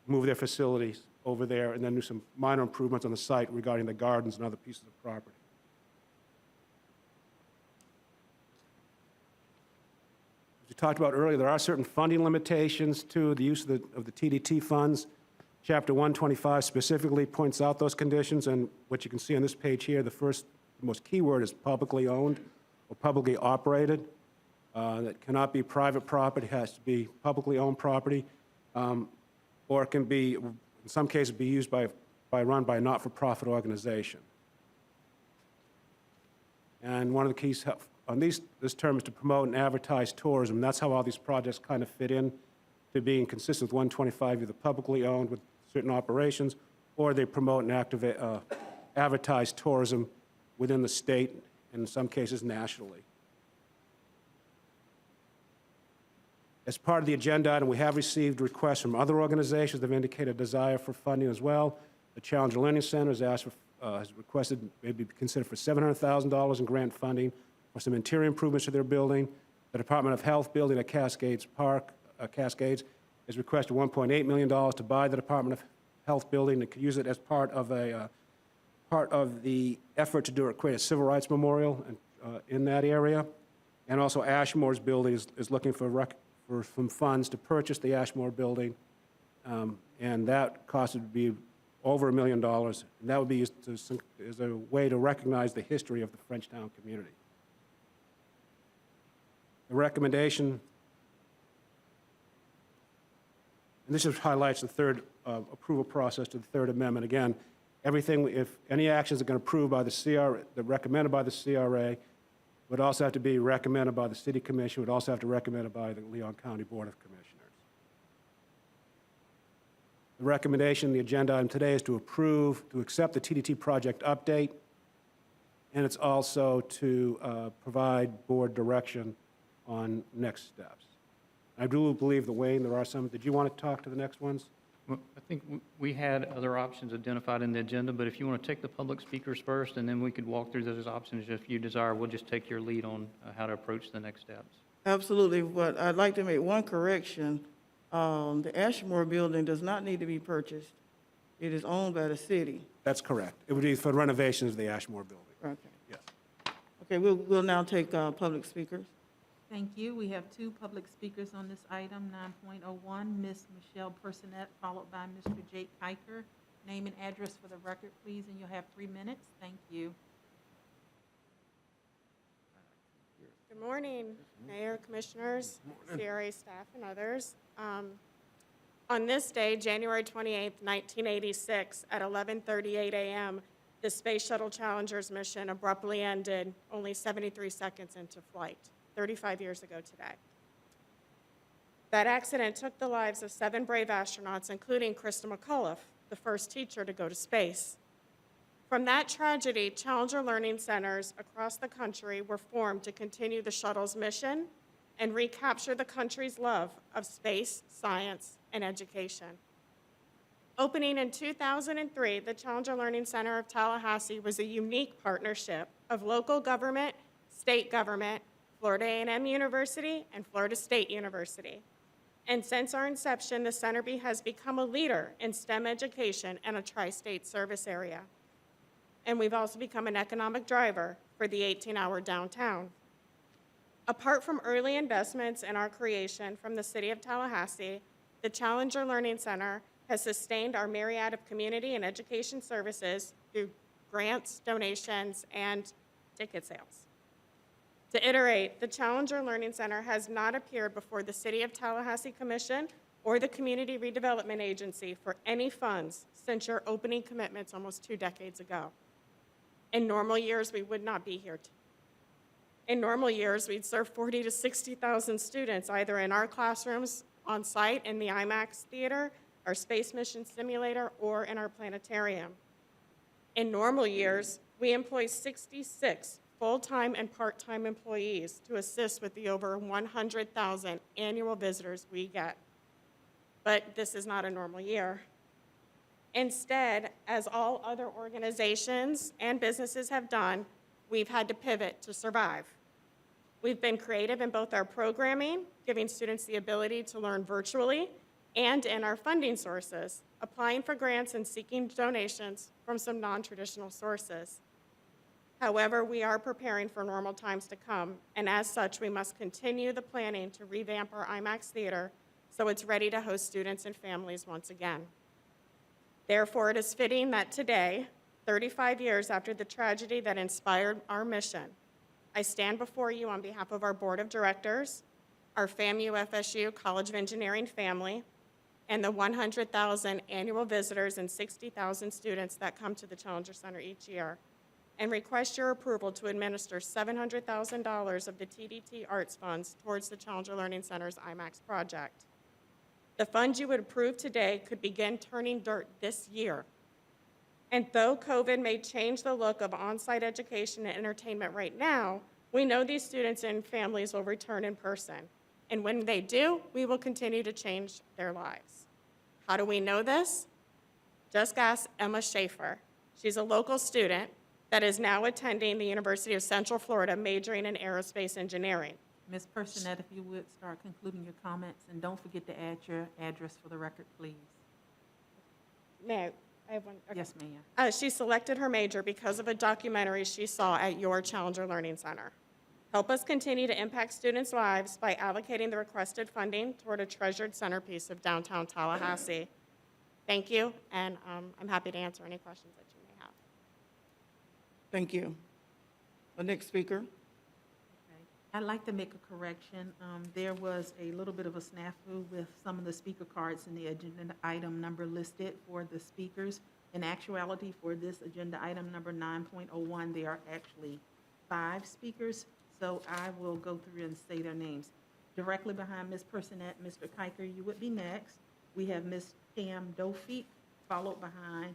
move their facilities over there, and then do some minor improvements on the site regarding the gardens and other pieces of property. As we talked about earlier, there are certain funding limitations to the use of the TDT funds. Chapter 125 specifically points out those conditions, and what you can see on this page here, the most key word is publicly owned or publicly operated. That cannot be private property, has to be publicly owned property, or it can be, in some cases, be used run by a not-for-profit organization. And one of the keys on this term is to promote and advertise tourism. That's how all these projects kind of fit in to being consistent with 125, either publicly owned with certain operations, or they promote and advertise tourism within the state, and in some cases nationally. As part of the agenda item, we have received requests from other organizations that have indicated a desire for funding as well. The Challenger Learning Center has requested maybe considered for $700,000 in grant funding for some interior improvements to their building. The Department of Health building at Cascades Park, Cascades, has requested $1.8 million to buy the Department of Health building and could use it as part of the effort to create a civil rights memorial in that area. And also Ashmore's building is looking for some funds to purchase the Ashmore building, and that cost would be over $1 million. And that would be used as a way to recognize the history of the Frenchtown community. The recommendation, and this just highlights the third approval process to the Third Amendment. Again, if any actions are going to approve by the CRA, that recommended by the CRA, would also have to be recommended by the City Commission, would also have to be recommended by the Leon County Board of Commissioners. The recommendation, the agenda item today is to accept the TDT project update, and it's also to provide board direction on next steps. I do believe that, Wayne, there are some. Did you want to talk to the next ones? Well, I think we had other options identified in the agenda, but if you want to take the public speakers first, and then we could walk through those options if you desire, we'll just take your lead on how to approach the next steps. Absolutely, but I'd like to make one correction. The Ashmore building does not need to be purchased. It is owned by the city. That's correct. It would be for renovations of the Ashmore building. Okay. Yes. Okay, we'll now take public speakers. Thank you. We have two public speakers on this item, 9.01, Ms. Michelle Personette, followed by Mr. Jake Kiker. Name and address for the record, please, and you'll have 3 minutes. Thank you. Good morning, Mayor, Commissioners, CRA staff, and others. On this day, January 28th, 1986, at 11:38 a.m., the Space Shuttle Challenger's mission abruptly ended only 73 seconds into flight, 35 years ago today. That accident took the lives of 7 brave astronauts, including Krista McAuliffe, the first teacher to go to space. From that tragedy, Challenger Learning Centers across the country were formed to continue the shuttle's mission and recapture the country's love of space, science, and education. Opening in 2003, the Challenger Learning Center of Tallahassee was a unique partnership of local government, state government, Florida A&M University, and Florida State University. And since our inception, the center has become a leader in STEM education and a tri-state service area. And we've also become an economic driver for the 18-hour downtown. Apart from early investments in our creation from the City of Tallahassee, the Challenger Learning Center has sustained our myriad of community and education services through grants, donations, and ticket sales. To iterate, the Challenger Learning Center has not appeared before the City of Tallahassee Commission or the Community Redevelopment Agency for any funds since your opening commitments almost 2 decades ago. In normal years, we would not be here. In normal years, we'd serve 40 to 60,000 students, either in our classrooms on site in the IMAX theater, our space mission simulator, or in our planetarium. In normal years, we employ 66 full-time and part-time employees to assist with the over 100,000 annual visitors we get. But this is not a normal year. Instead, as all other organizations and businesses have done, we've had to pivot to survive. We've been creative in both our programming, giving students the ability to learn virtually, and in our funding sources, applying for grants and seeking donations from some non-traditional sources. However, we are preparing for normal times to come, and as such, we must continue the planning to revamp our IMAX theater so it's ready to host students and families once again. Therefore, it is fitting that today, 35 years after the tragedy that inspired our mission, I stand before you on behalf of our board of directors, our FAMU FSU College of Engineering family, and the 100,000 annual visitors and 60,000 students that come to the Challenger Center each year, and request your approval to administer $700,000 of the TDT Arts funds towards the Challenger Learning Center's IMAX project. The funds you would approve today could begin turning dirt this year. And though COVID may change the look of on-site education and entertainment right now, we know these students and families will return in person. And when they do, we will continue to change their lives. How do we know this? Just ask Emma Schaefer. She's a local student that is now attending the University of Central Florida, majoring in aerospace engineering. Ms. Personette, if you would start concluding your comments, and don't forget to add your address for the record, please. May I have one? Okay. Yes, ma'am. She selected her major because of a documentary she saw at your Challenger Learning Center. Help us continue to impact students' lives by allocating the requested funding toward a treasured centerpiece of downtown Tallahassee. Thank you, and I'm happy to answer any questions that you may have. Thank you. The next speaker. Okay. I'd like to make a correction. There was a little bit of a snafu with some of the speaker cards in the agenda item number listed for the speakers. In actuality, for this agenda item number 9.01, there are actually 5 speakers, so I will go through and say their names. Directly behind Ms. Personette, Mr. Kiker, you would be next. We have Ms. Pam Dofeek, followed behind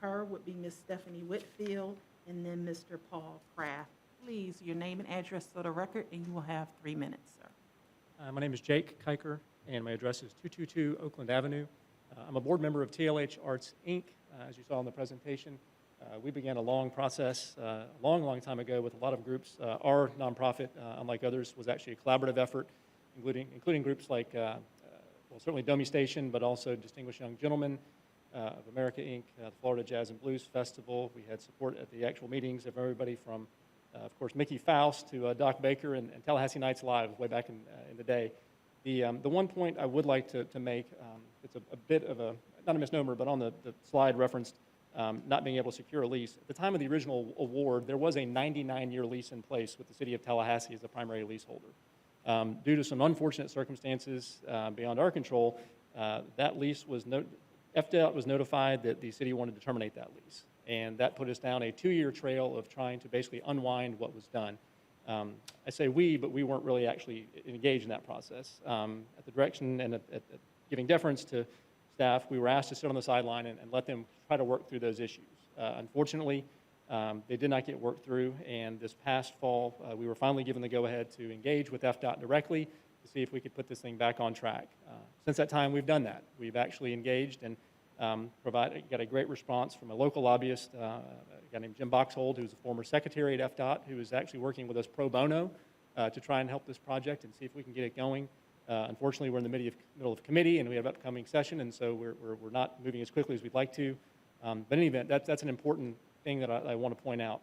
her would be Ms. Stephanie Whitfield, and then Mr. Paul Kraft. Please, your name and address for the record, and you will have 3 minutes, sir. My name is Jake Kiker, and my address is 222 Oakland Avenue. I'm a board member of TLH Arts, Inc., as you saw in the presentation. We began a long process a long time ago with a lot of groups. Our nonprofit, unlike others, was actually a collaborative effort, including groups like, well, certainly Domi Station, but also Distinguished Young Gentlemen of America, Inc., the Florida Jazz and Blues Festival. We had support at the actual meetings of everybody from, of course, Mickey Faust to Doc Baker and Tallahassee Nights Live way back in the day. The one point I would like to make, it's a bit of a, not a misnomer, but on the slide referenced not being able to secure a lease. At the time of the original award, there was a 99-year lease in place with the City of Tallahassee as the primary leaseholder. Due to some unfortunate circumstances beyond our control, that lease was, FDOT was notified that the city wanted to terminate that lease. And that put us down a 2-year trail of trying to basically unwind what was done. I say we, but we weren't really actually engaged in that process. At the direction and at giving deference to staff, we were asked to sit on the sideline and let them try to work through those issues. Unfortunately, they did not get worked through, and this past fall, we were finally given the go-ahead to engage with FDOT directly to see if we could put this thing back on track. Since that time, we've done that. We've actually engaged and got a great response from a local lobbyist, a guy named Jim Boxhold, who's a former secretary at FDOT, who is actually working with us pro bono to try and help this project and see if we can get it going. Unfortunately, we're in the middle of committee, and we have an upcoming session, and so we're not moving as quickly as we'd like to. But in any event, that's an important thing that I want to point out.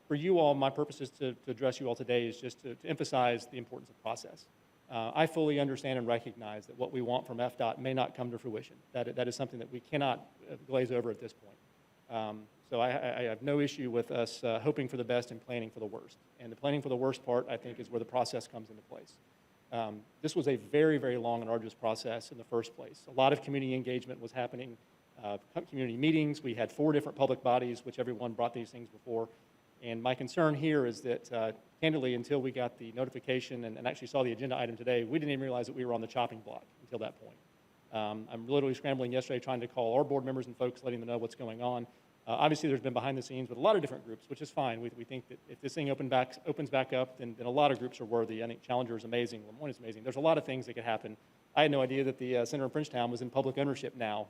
For you all, my purpose is to address you all today is just to emphasize the importance of process. I fully understand and recognize that what we want from FDOT may not come to fruition. That is something that we cannot glaze over at this point. So I have no issue with us hoping for the best and planning for the worst. And the planning for the worst part, I think, is where the process comes into place. This was a very, very long and arduous process in the first place. A lot of community engagement was happening, community meetings. We had 4 different public bodies, which everyone brought these things before. And my concern here is that, candidly, until we got the notification and actually saw the agenda item today, we didn't even realize that we were on the chopping block until that point. I'm literally scrambling yesterday trying to call our board members and folks, letting them know what's going on. Obviously, there's been behind the scenes with a lot of different groups, which is fine. We think that if this thing opens back up, then a lot of groups are worthy. I think Challenger is amazing. Lemoyne is amazing. There's a lot of things that could happen. I had no idea that the center in Frenchtown was in public ownership now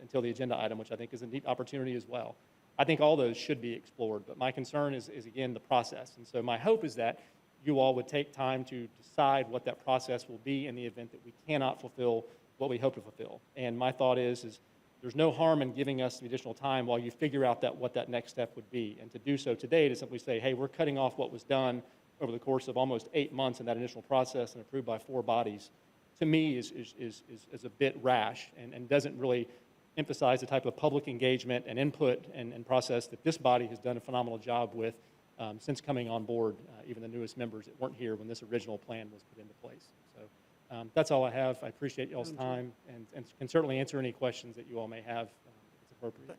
until the agenda item, which I think is a neat opportunity as well. I think all those should be explored, but my concern is again, the process. And so my hope is that you all would take time to decide what that process will be in the event that we cannot fulfill what we hope to fulfill. And my thought is there's no harm in giving us some additional time while you figure out what that next step would be. And to do so today, to simply say, hey, we're cutting off what was done over the course of almost 8 months in that initial process and approved by 4 bodies, to me is a bit rash and doesn't really emphasize the type of public engagement and input and process that this body has done a phenomenal job with since coming on board, even the newest members that weren't here when this original plan was put into place. So that's all I have. I appreciate y'all's time and can certainly answer any questions that you all may have if it's appropriate.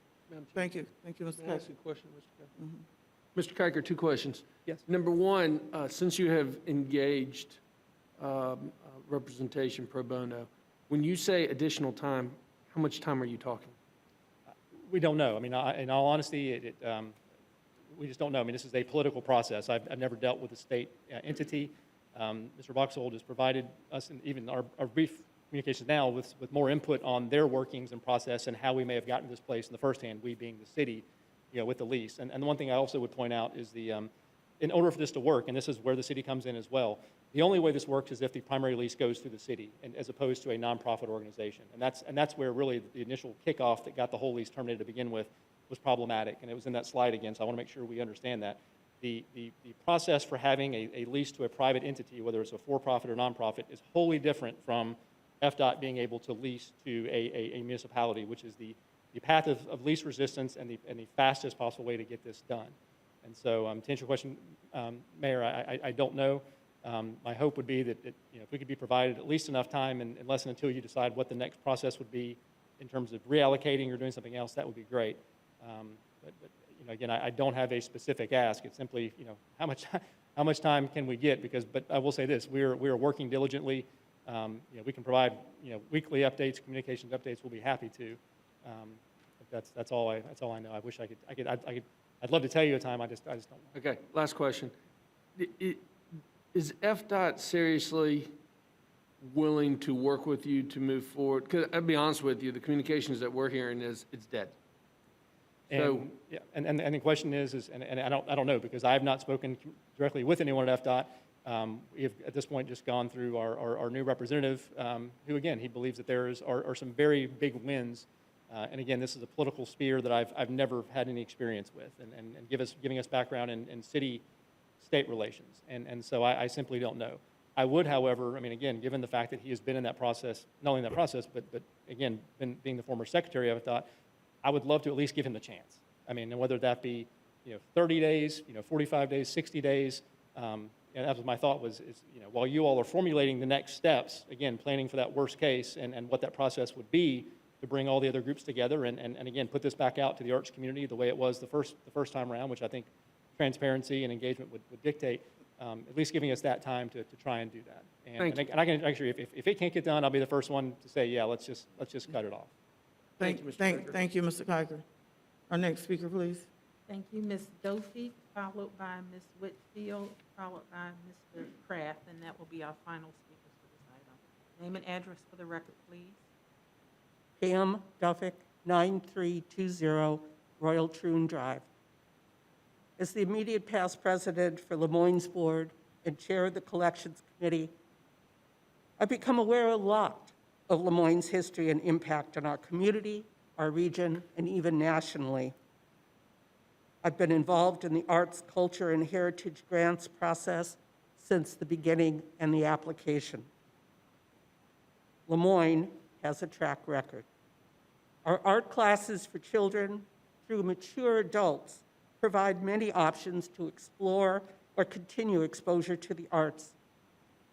Thank you. Thank you, Mr. May I Kiker. ask you a question, Mr. Kiker? Mr. Kiker, 2 questions. Yes. Number one, since you have engaged representation pro bono, when you say additional time, how much time are you talking? We don't know. I mean, in all honesty, we just don't know. I mean, this is a political process. I've never dealt with a state entity. Mr. Boxhold has provided us, and even our brief communications now, with more input on their workings and process and how we may have gotten to this place in the first hand, we being the city, with the lease. And the one thing I also would point out is in order for this to work, and this is where the city comes in as well, the only way this works is if the primary lease goes through the city, and as opposed to a nonprofit organization. And that's where really the initial kickoff that got the whole lease terminated to begin with was problematic, and it was in that slide again, so I want to make sure we understand that. The process for having a lease to a private entity, whether it's a for-profit or nonprofit, is wholly different from FDOT being able to lease to a municipality, which is the path of least resistance and the fastest possible way to get this done. And so to answer your question, Mayor, I don't know. My hope would be that if we could be provided at least enough time, and unless and until you decide what the next process would be in terms of reallocating or doing something else, that would be great. But again, I don't have a specific ask. It's simply, how much time can we get? But I will say this: we are working diligently. We can provide weekly updates, communications updates. We'll be happy to. But that's all I know. I wish I could. I'd love to tell you a time. I just don't know. Okay, last question. Is FDOT seriously willing to work with you to move forward? Because I'll be honest with you, the communications that we're hearing is it's dead. So, and the question is and I don't know, because I have not spoken directly with anyone at FDOT. We have at this point just gone through our new representative, who again, he believes that there are some very big wins. And again, this is a political sphere that I've never had any experience with, and giving us background in city-state relations. And so I simply don't know. I would, however, I mean, again, given the fact that he has been in that process, not only in that process, but again, being the former secretary of FDOT, I would love to at least give him the chance. I mean, and whether that be 30 days, 45 days, 60 days, and that was my thought was, while you all are formulating the next steps, again, planning for that worst case and what that process would be to bring all the other groups together and again, put this back out to the arts community the way it was the first time around, which I think transparency and engagement would dictate, at least giving us that time to try and do that. And I can actually, if it can't get done, I'll be the first one to say, yeah, let's just cut it off. Thank you, Mr. Kiker. Our next speaker, please. Thank you, Ms. Doty, followed by Ms. Whitfield, followed by Mr. Kraft, and that will be our final speakers for this item. Name and address for the record, please. Pam Duffick, 9320 Royal Troon Drive. As the immediate past president for Lemoyne's board and chair of the collections committee, I've become aware a lot of Lemoyne's history and impact on our community, our region, and even nationally. I've been involved in the arts, culture, and heritage grants process since the beginning and the application. Lemoyne has a track record. Our art classes for children through mature adults provide many options to explore or continue exposure to the arts.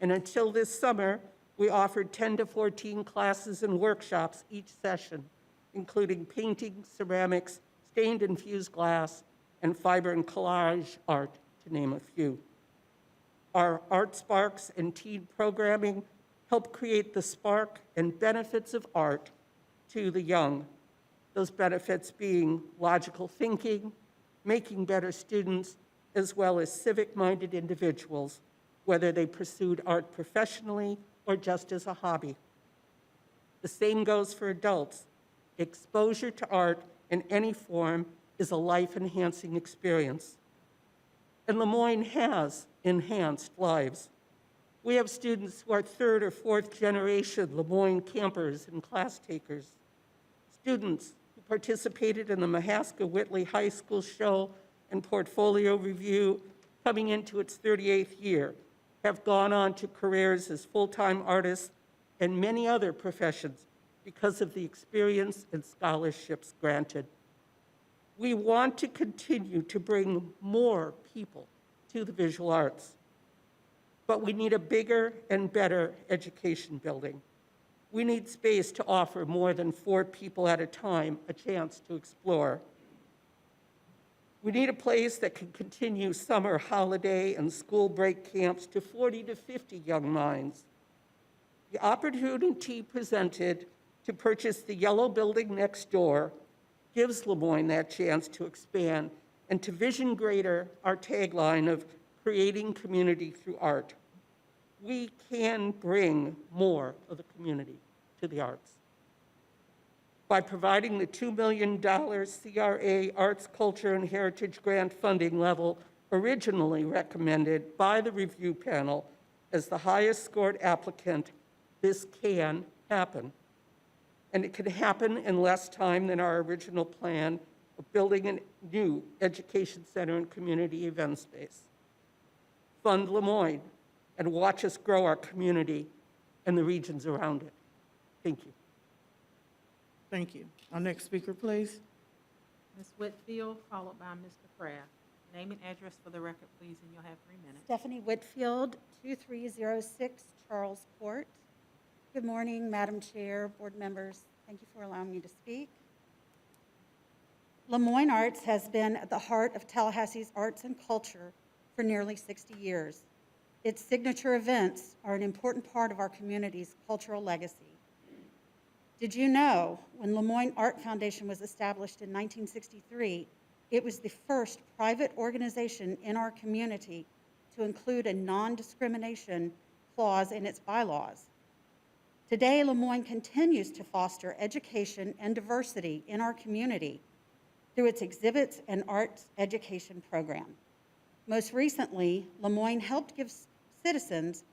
And until this summer, we offered 10 to 14 classes and workshops each session, including painting, ceramics, stained and fused glass, and fiber and collage art, to name a few. Our Art Sparks and teen programming help create the spark and benefits of art to the young. Those benefits being logical thinking, making better students, as well as civic-minded individuals, whether they pursued art professionally or just as a hobby. The same goes for adults. Exposure to art in any form is a life-enhancing experience. and Lemoyne has enhanced lives. We have students who are third or fourth generation Lemoyne campers and class takers. Students who participated in the Mahaska-Whitley High School show and portfolio review coming into its 38th year have gone on to careers as full-time artists and many other professions because of the experience and scholarships granted. We want to continue to bring more people to the visual arts, but we need a bigger and better education building. We need space to offer more than 4 people at a time a chance to explore. We need a place that can continue summer holiday and school break camps to 40 to 50 young minds. The opportunity presented to purchase the yellow building next door gives Lemoyne that chance to expand and to vision greater our tagline of creating community through art. We can bring more of the community to the arts. By providing the $2 million CRA Arts, Culture, and Heritage Grant funding level originally recommended by the review panel as the highest scored applicant, this can happen. And it can happen in less time than our original plan of building a new education center and community event space. Fund Lemoyne and watch us grow our community and the regions around it. Thank you. Thank you. Our next speaker, please. Ms. Whitfield, followed by Mr. Kraft. Name and address for the record, please, and you'll have 3 minutes. Stephanie Whitfield, 2306 Charles Court. Good morning, Madam Chair, board members. Thank you for allowing me to speak. Lemoyne Arts has been at the heart of Tallahassee's arts and culture for nearly 60 years. Its signature events are an important part of our community's cultural legacy. Did you know when Lemoyne Art Foundation was established in 1963, it was the first private organization in our community to include a non-discrimination clause in its bylaws? Today, Lemoyne continues to foster education and diversity in our community through its exhibits and arts education program. Most recently, Lemoyne helped give citizens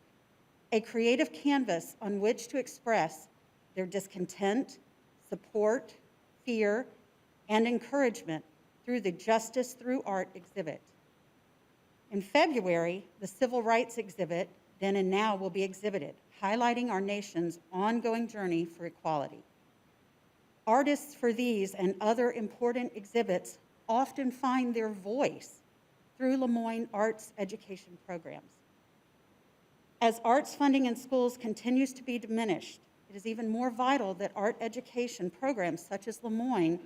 a creative canvas on which to express their discontent, support, fear, and encouragement through the Justice Through Art exhibit. In February, the Civil Rights exhibit, Then and Now, will be exhibited, highlighting our nation's ongoing journey for equality. Artists for these and other important exhibits often find their voice through Lemoyne Arts education programs. As arts funding in schools continues to be diminished, it is even more vital that art education programs such as Lemoyne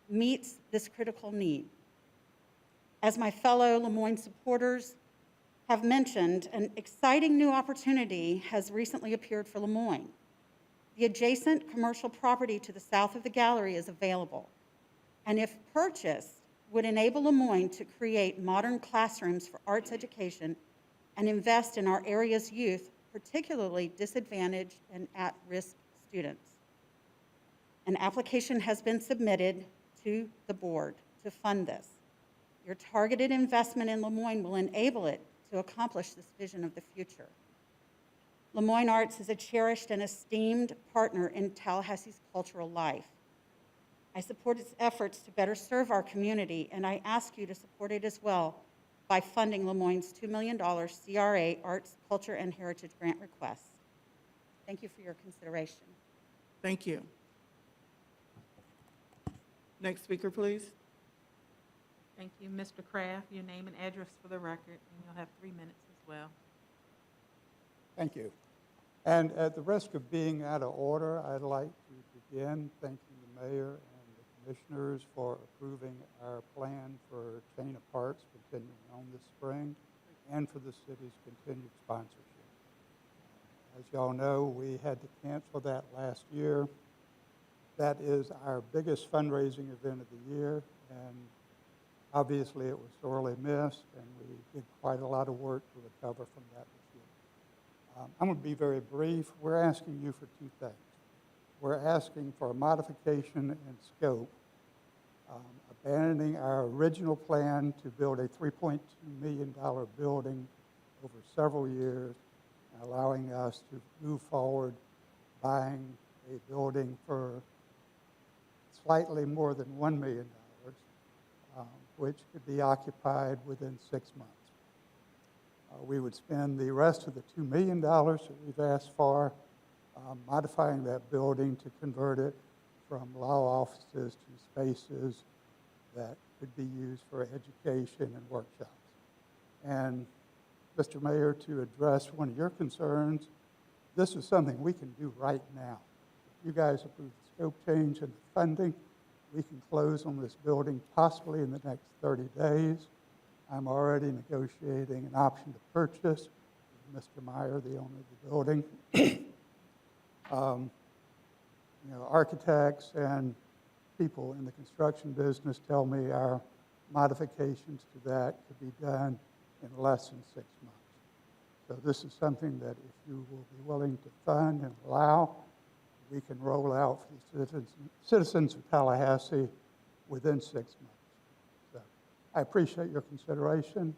meets this critical need. As my fellow Lemoyne supporters have mentioned, an exciting new opportunity has recently appeared for Lemoyne. The adjacent commercial property to the south of the gallery is available, and if purchased, would enable Lemoyne to create modern classrooms for arts education and invest in our area's youth, particularly disadvantaged and at-risk students. An application has been submitted to the board to fund this. Your targeted investment in Lemoyne will enable it to accomplish this vision of the future. Lemoyne Arts is a cherished and esteemed partner in Tallahassee's cultural life. I support its efforts to better serve our community, and I ask you to support it as well by funding Lemoyne's $2 million CRA Arts, Culture, and Heritage Grant request. Thank you for your consideration. Thank you. Next speaker, please. Thank you. Mr. Kraft, your name and address for the record, and you'll have 3 minutes as well. Thank you. And at the risk of being out of order, I'd like to begin thanking the mayor and the commissioners for approving our plan for Chain of Parks continuing on this spring and for the city's continued sponsorship. As y'all know, we had to cancel that last year. That is our biggest fundraising event of the year, and obviously it was sorely missed, and we did quite a lot of work to recover from that this year. I'm going to be very brief. We're asking you for two things. We're asking for a modification in scope abandoning our original plan to build a $3.2 million building over several years, allowing us to move forward buying a building for slightly more than $1 million, which could be occupied within 6 months. We would spend the rest of the $2 million that we've asked for modifying that building to convert it from law offices to spaces that could be used for education and workshops. And Mr. Mayor, to address one of your concerns, this is something we can do right now. If you guys approve the scope change and the funding, we can close on this building possibly in the next 30 days. I'm already negotiating an option to purchase with Mr. Meyer, the owner of the building. Architects and people in the construction business tell me our modifications to that could be done in less than 6 months. So this is something that if you will be willing to fund and allow, we can roll out for the citizens of Tallahassee within 6 months. So I appreciate your consideration,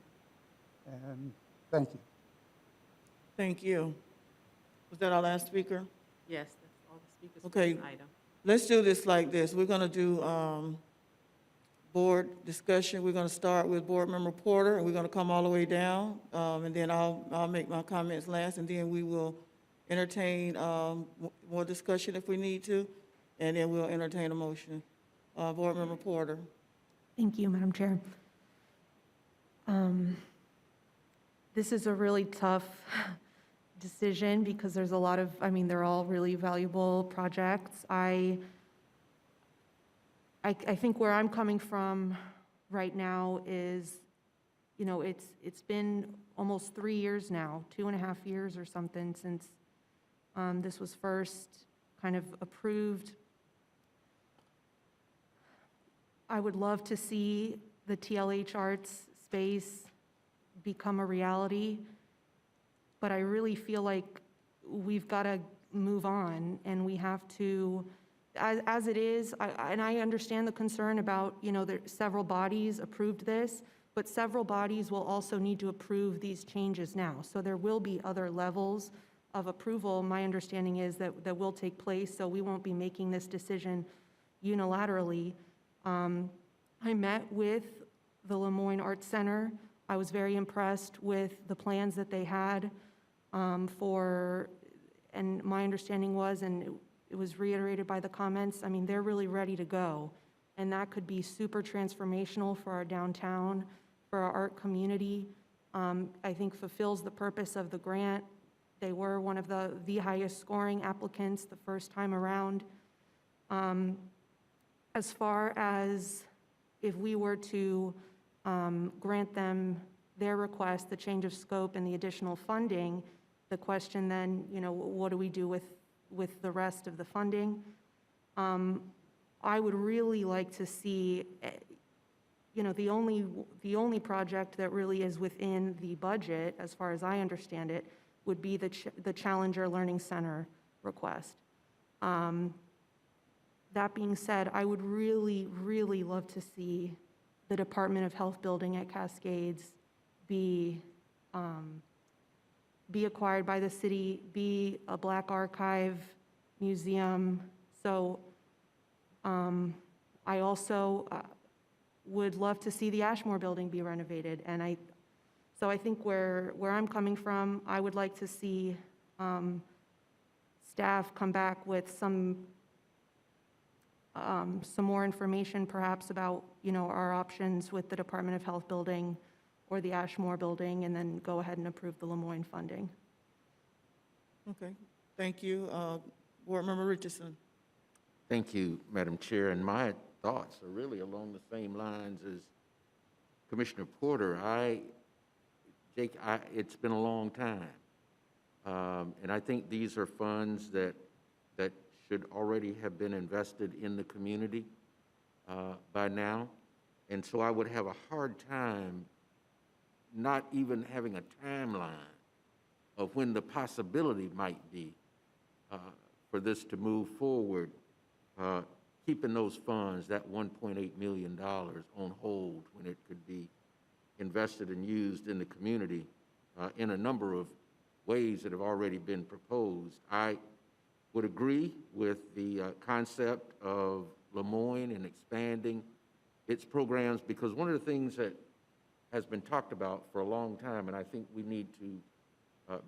and thank you. Thank you. Was that our last speaker? Yes, that's all the speakers for Okay. this item. Let's do this like this. We're going to do board discussion. We're going to start with Board Member Porter, and we're going to come all the way down, and then I'll make my comments last, and then we will entertain more discussion if we need to, and then we'll entertain a motion. Board Member Porter. Thank you, Madam Chair. This is a really tough decision because there's a lot of, they're all really valuable projects. I think where I'm coming from right now is, it's been almost 3 years now, 2.5 years or something since this was first kind of approved. I would love to see the TLH Arts space become a reality, but I really feel like we've got to move on, and we have to, as it is, and I understand the concern about, that several bodies approved this, but several bodies will also need to approve these changes now. So there will be other levels of approval. My understanding is that will take place, so we won't be making this decision unilaterally. I met with the Lemoyne Arts Center. I was very impressed with the plans that they had and my understanding was, and it was reiterated by the comments, they're really ready to go. And that could be super transformational for our downtown, for our art community. I think fulfills the purpose of the grant. They were one of the highest scoring applicants the first time around. As far as if we were to grant them their request, the change of scope and the additional funding, the question then, what do we do with the rest of the funding? I would really like to see, the only project that really is within the budget, as far as I understand it, would be the Challenger Learning Center request. That being said, I would really, really love to see the Department of Health building at Cascades be acquired by the city, be a Black Archive museum. So I also would love to see the Ashmore building be renovated. And so I think where I'm coming from, I would like to see staff come back with some more information perhaps about, our options with the Department of Health building or the Ashmore building, and then go ahead and approve the Lemoyne funding. Okay, thank you. Board Member Richardson. Thank you, Madam Chair, and my thoughts are really along the same lines as Commissioner Porter. Jake, it's been a long time, and I think these are funds that should already have been invested in the community by now, and so I would have a hard time not even having a timeline of when the possibility might be for this to move forward keeping those funds, that $1.8 million, on hold when it could be invested and used in the community in a number of ways that have already been proposed. I would agree with the concept of Lemoyne and expanding its programs, because one of the things that has been talked about for a long time, and I think we need to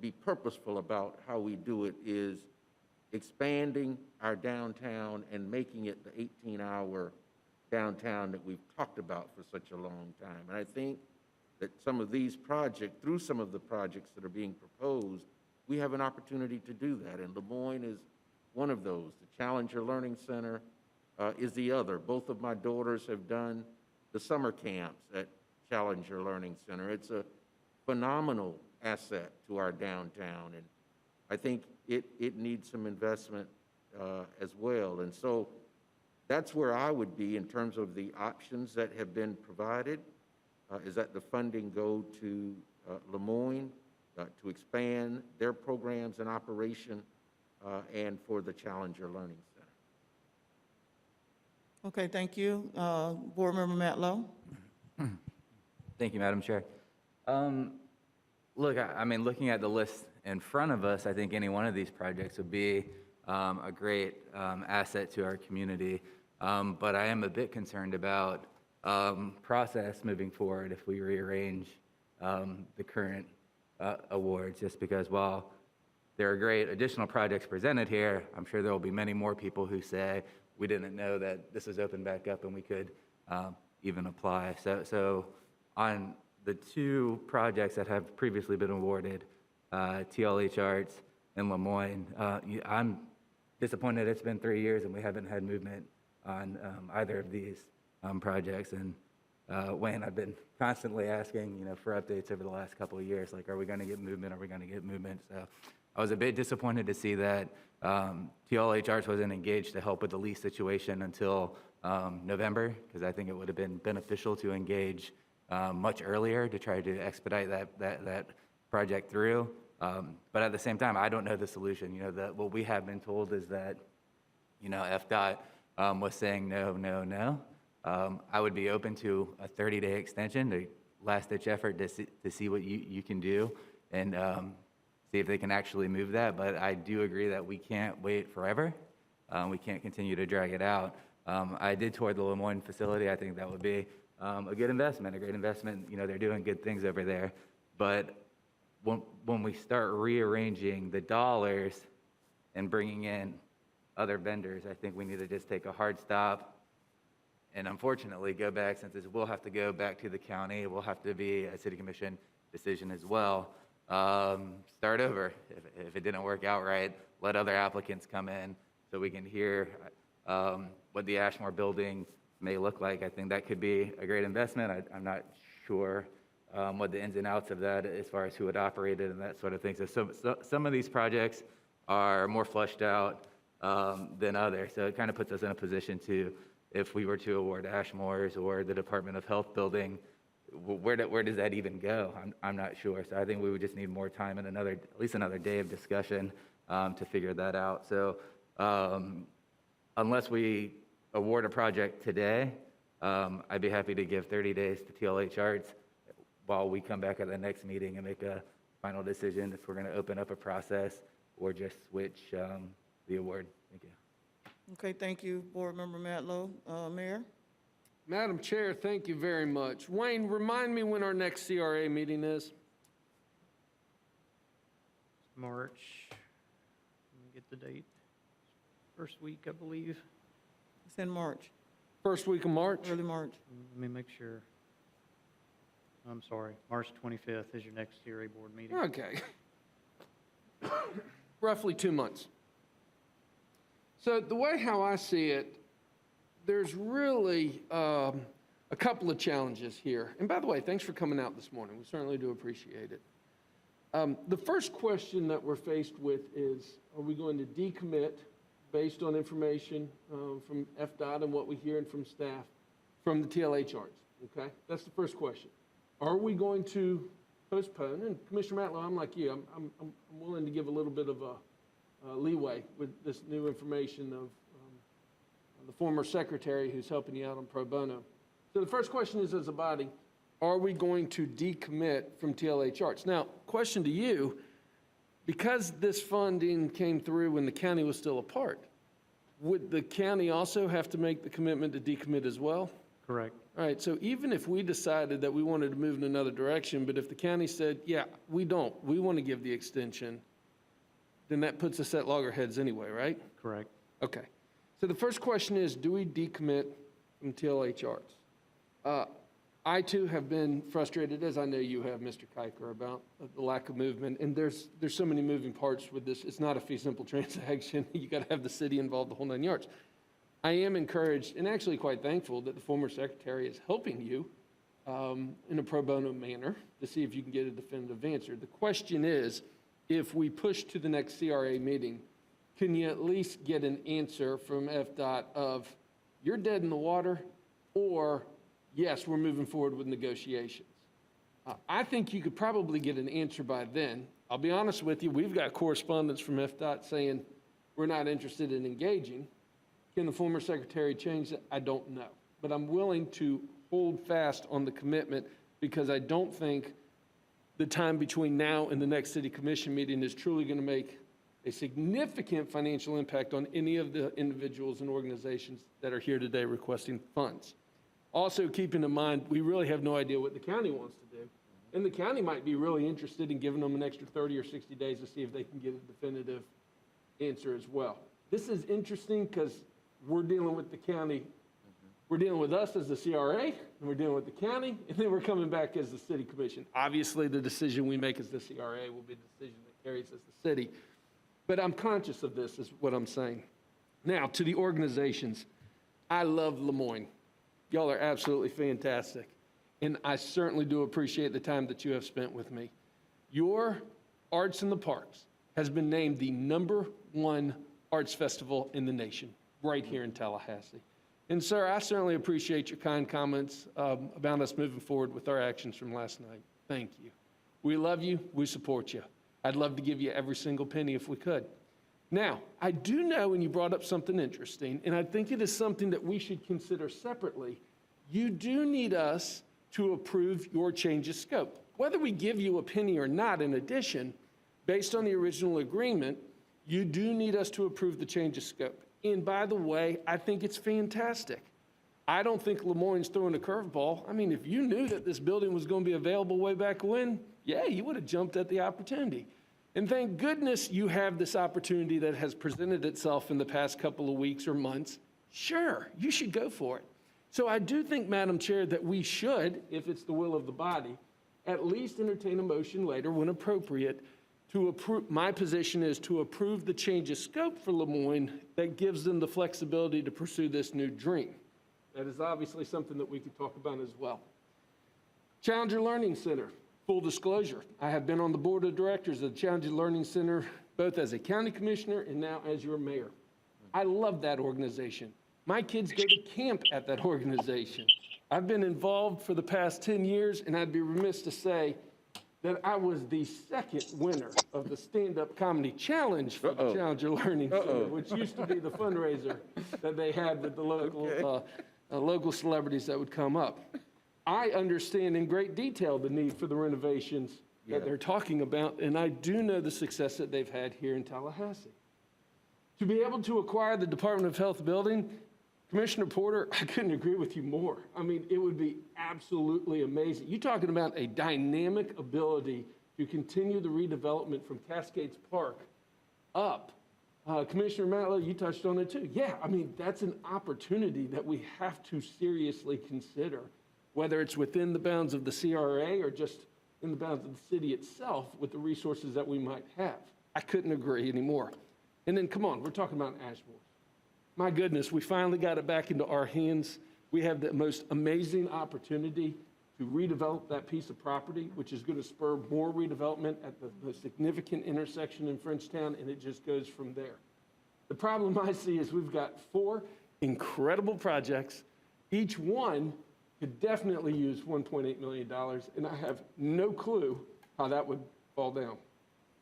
be purposeful about how we do it, is expanding our downtown and making it the 18-hour downtown that we've talked about for such a long time. And I think that some of these projects, through some of the projects that are being proposed, we have an opportunity to do that. And Lemoyne is one of those. The Challenger Learning Center is the other. Both of my daughters have done the summer camps at Challenger Learning Center. It's a phenomenal asset to our downtown, and I think it needs some investment as well. And so that's where I would be in terms of the options that have been provided, is that the funding go to Lemoyne to expand their programs and operation, and for the Challenger Learning Center. Okay, thank you. Board Member Matlow? Thank you, Madam Chair. Look, I mean, looking at the list in front of us, I think any one of these projects would be a great asset to our community. But I am a bit concerned about process moving forward if we rearrange the current awards, just because while there are great additional projects presented here, I'm sure there will be many more people who say, we didn't know that this was opened back up and we could even apply. So on the two projects that have previously been awarded, TLH Arts and Lemoyne, I'm disappointed it's been 3 years and we haven't had movement on either of these projects. And Wayne, I've been constantly asking, for updates over the last couple of years, like, are we going to get movement? Are we going to get movement? So I was a bit disappointed to see that TLH Arts wasn't engaged to help with the lease situation until November, because I think it would have been beneficial to engage much earlier to try to expedite that project through. But at the same time, I don't know the solution. What we have been told is that, FDOT was saying no. I would be open to a 30-day extension, a last-ditch effort to see what you can do and see if they can actually move that. But I do agree that we can't wait forever. We can't continue to drag it out. I did tour the Lemoyne facility. I think that would be a good investment, a great investment. They're doing good things over there. But when we start rearranging the dollars and bringing in other vendors, I think we need to just take a hard stop and unfortunately go back, since this will have to go back to the county. It will have to be a city commission decision as well. Start over. If it didn't work out right, let other applicants come in so we can hear what the Ashmore building may look like. I think that could be a great investment. I'm not sure what the ins and outs of that as far as who would operate it and that sort of thing. So some of these projects are more fleshed out than others. So it kind of puts us in a position to, if we were to award Ashmore's or the Department of Health building, where does that even go? I'm not sure. So I think we would just need more time and at least another day of discussion to figure that out. So unless we award a project today, I'd be happy to give 30 days to TLH Arts while we come back at the next meeting and make a final decision if we're going to open up a process or just switch the award. Thank you. Okay, thank you, Board Member Matlow. Mayor? Madam Chair, thank you very much. Wayne, remind me when our next CRA meeting is. March, let me get the date. First week, I believe. It's in March, First week of March? early March. Let me make sure. I'm sorry, March 25th is your next CRA board meeting. Okay. Roughly 2 months. So the way how I see it, there's really a couple of challenges here. And by the way, thanks for coming out this morning. We certainly do appreciate it. The first question that we're faced with is, are we going to decommit based on information from FDOT and what we're hearing from staff from the TLH Arts? Okay, that's the first question. Are we going to postpone? And Commissioner Matlow, I'm like you. I'm willing to give a little bit of a leeway with this new information of the former secretary who's helping you out on pro bono. So the first question is, as a body, are we going to decommit from TLH Arts? Now, question to you, because this funding came through when the county was still a part, would the county also have to make the commitment to decommit as well? Correct. All right, so even if we decided that we wanted to move in another direction, but if the county said, yeah, we want to give the extension, then that puts us at loggerheads anyway, right? Correct. Okay. So the first question is, do we decommit from TLH Arts? I too have been frustrated, as I know you have, Mr. Kiker, about the lack of movement. And there's so many moving parts with this. It's not a fee simple transaction. You got to have the city involved, the whole 9 yards. I am encouraged and actually quite thankful that the former secretary is helping you in a pro bono manner to see if you can get a definitive answer. The question is, if we push to the next CRA meeting, can you at least get an answer from FDOT of, you're dead in the water, or yes, we're moving forward with negotiations? I think you could probably get an answer by then. I'll be honest with you, we've got correspondence from FDOT saying we're not interested in engaging. Can the former secretary change that? I don't know. But I'm willing to hold fast on the commitment because I don't think the time between now and the next city commission meeting is truly going to make a significant financial impact on any of the individuals and organizations that are here today requesting funds. Also, keeping in mind, we really have no idea what the county wants to do. And the county might be really interested in giving them an extra 30 or 60 days to see if they can get a definitive answer as well. This is interesting because we're dealing with the county. We're dealing with us as the CRA, and we're dealing with the county, and then we're coming back as the city commission. Obviously, the decision we make as the CRA will be the decision that carries as the city. But I'm conscious of this, is what I'm saying. Now, to the organizations. I love Lemoyne. Y'all are absolutely fantastic. And I certainly do appreciate the time that you have spent with me. Your Arts in the Parks has been named the #1 arts festival in the nation, right here in Tallahassee. And sir, I certainly appreciate your kind comments about us moving forward with our actions from last night. Thank you. We love you, we support you. I'd love to give you every single penny if we could. Now, I do know, and you brought up something interesting, and I think it is something that we should consider separately. You do need us to approve your change of scope. Whether we give you a penny or not, in addition, based on the original agreement, you do need us to approve the change of scope. And by the way, I think it's fantastic. I don't think Lemoyne's throwing a curveball. I mean, if you knew that this building was going to be available way back when, yeah, you would have jumped at the opportunity. And thank goodness you have this opportunity that has presented itself in the past couple of weeks or months. Sure, you should go for it. So I do think, Madam Chair, that we should, if it's the will of the body, at least entertain a motion later when appropriate to approve. My position is to approve the change of scope for Lemoyne that gives them the flexibility to pursue this new dream. That is obviously something that we could talk about as well. Challenger Learning Center. Full disclosure, I have been on the board of directors of the Challenger Learning Center, both as a county commissioner and now as your mayor. I love that organization. My kids go to camp at that organization. I've been involved for the past 10 years, and I'd be remiss to say that I was the second winner of the stand-up comedy challenge for the Challenger Learning Center, which used to be the fundraiser that they had with the local, local celebrities that would come up. I understand in great detail the need for the renovations that they're talking about, and I do know the success that they've had here in Tallahassee. To be able to acquire the Department of Health building, Commissioner Porter, I couldn't agree with you more. I mean, it would be absolutely amazing. You're talking about a dynamic ability to continue the redevelopment from Cascades Park up. Commissioner Matlow, you touched on it too. Yeah, I mean, that's an opportunity that we have to seriously consider, whether it's within the bounds of the CRA or just in the bounds of the city itself with the resources that we might have. I couldn't agree anymore. And then, come on, we're talking about Ashmore. My goodness, we finally got it back into our hands. We have the most amazing opportunity to redevelop that piece of property, which is going to spur more redevelopment at the significant intersection in Frenchtown, and it just goes from there. The problem I see is we've got 4 incredible projects. Each one could definitely use $1.8 million, and I have no clue how that would fall down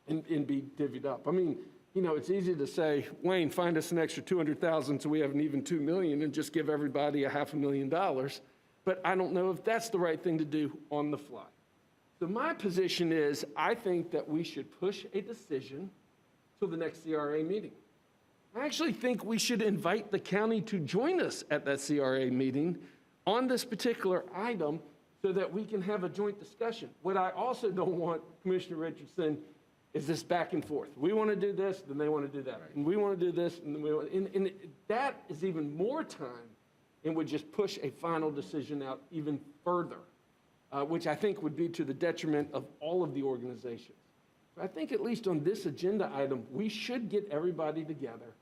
and be divvied up. I mean, you know, it's easy to say, Wayne, find us an extra 200,000 so we have an even 2 million and just give everybody a $500,000. But I don't know if that's the right thing to do on the fly. So my position is, I think that we should push a decision till the next CRA meeting. I actually think we should invite the county to join us at that CRA meeting on this particular item so that we can have a joint discussion. What I also don't want, Commissioner Richardson, is this back and forth. We want to do this, then they want to do that. And we want to do this, and then we want, and that is even more time and would just push a final decision out even further, which I think would be to the detriment of all of the organizations. So I think at least on this agenda item, we should get everybody together,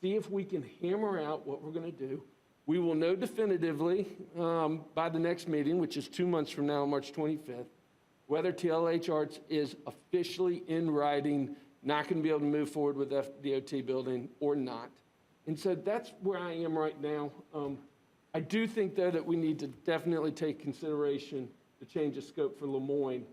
see if we can hammer out what we're going to do. We will know definitively by the next meeting, which is 2 months from now, March 25th, whether TLH Arts is officially in writing, not going to be able to move forward with FDOT building or not. And so that's where I am right now. I do think, though, that we need to definitely take consideration the change of scope for Lemoyne.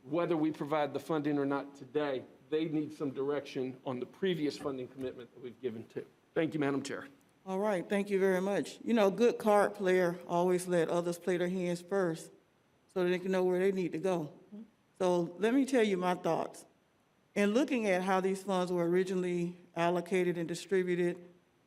Whether we provide the funding or not today, they need some direction on the previous funding commitment that we've given to. Thank you, Madam Chair. All right, thank you very much. You know, a good card player always let others play their hands first so that they can know where they need to go. So let me tell you my thoughts. In looking at how these funds were originally allocated and distributed,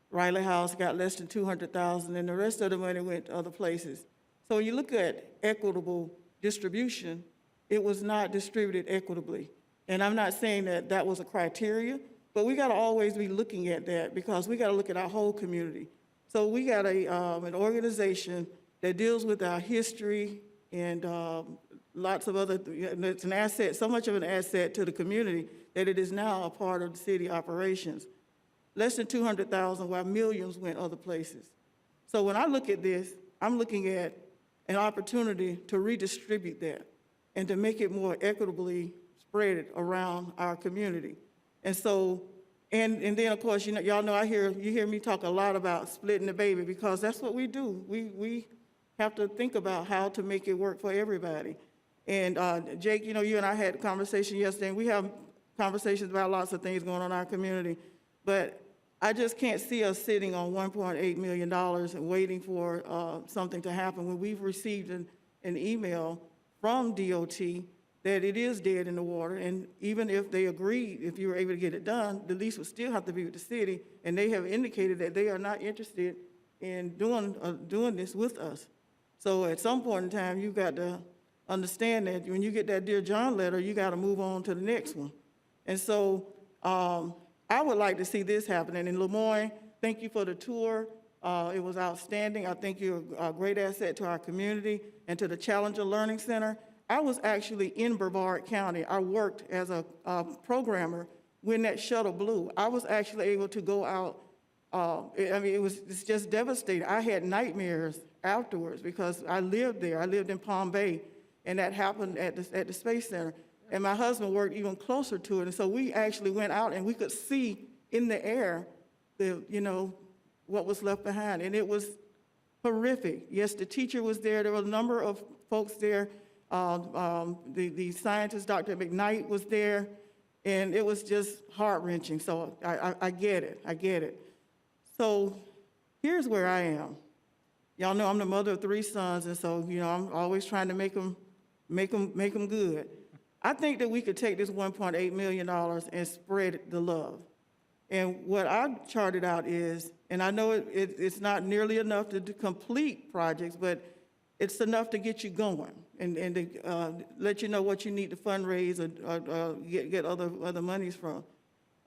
Riley House got less than $200,000, and the rest of the money went to other places. So when you look at equitable distribution, it was not distributed equitably. And I'm not saying that that was a criteria, but we got to always be looking at that because we got to look at our whole community. So we got an organization that deals with our history and lots of other, it's an asset, so much of an asset to the community that it is now a part of the city operations. Less than 200,000, while millions went other places. So when I look at this, I'm looking at an opportunity to redistribute that and to make it more equitably spread around our community. And so, and then of course, you know, y'all know you hear me talk a lot about splitting the baby because that's what we do. We have to think about how to make it work for everybody. And Jake, you know, you and I had a conversation yesterday, and we have conversations about lots of things going on in our community, but I just can't see us sitting on $1.8 million and waiting for something to happen when we've received an email from DOT that it is dead in the water, and even if they agreed, if you were able to get it done, the lease would still have to be with the city, and they have indicated that they are not interested in doing this with us. So at some point in time, you've got to understand that when you get that Dear John letter, you got to move on to the next one. And so I would like to see this happening. In Lemoyne, thank you for the tour. It was outstanding. I think you're a great asset to our community and to the Challenger Learning Center. I was actually in Brevard County. I worked as a programmer when that shuttle blew. I was actually able to go out. I mean, it's just devastating. I had nightmares afterwards because I lived there. I lived in Palm Bay, and that happened at the Space Center. And my husband worked even closer to it. And so we actually went out and we could see in the air what was left behind. And it was horrific. Yes, the teacher was there. There were a number of folks there. The scientist, Dr. McKnight, was there. And it was just heart-wrenching. So I get it. I get it. So here's where I am. Y'all know I'm the mother of 3 sons. And so, I'm always trying to make them good. I think that we could take this $1.8 million and spread the love. And what I charted out is, and I know it's not nearly enough to complete projects, but it's enough to get you going and to let you know what you need to fundraise or get other monies from.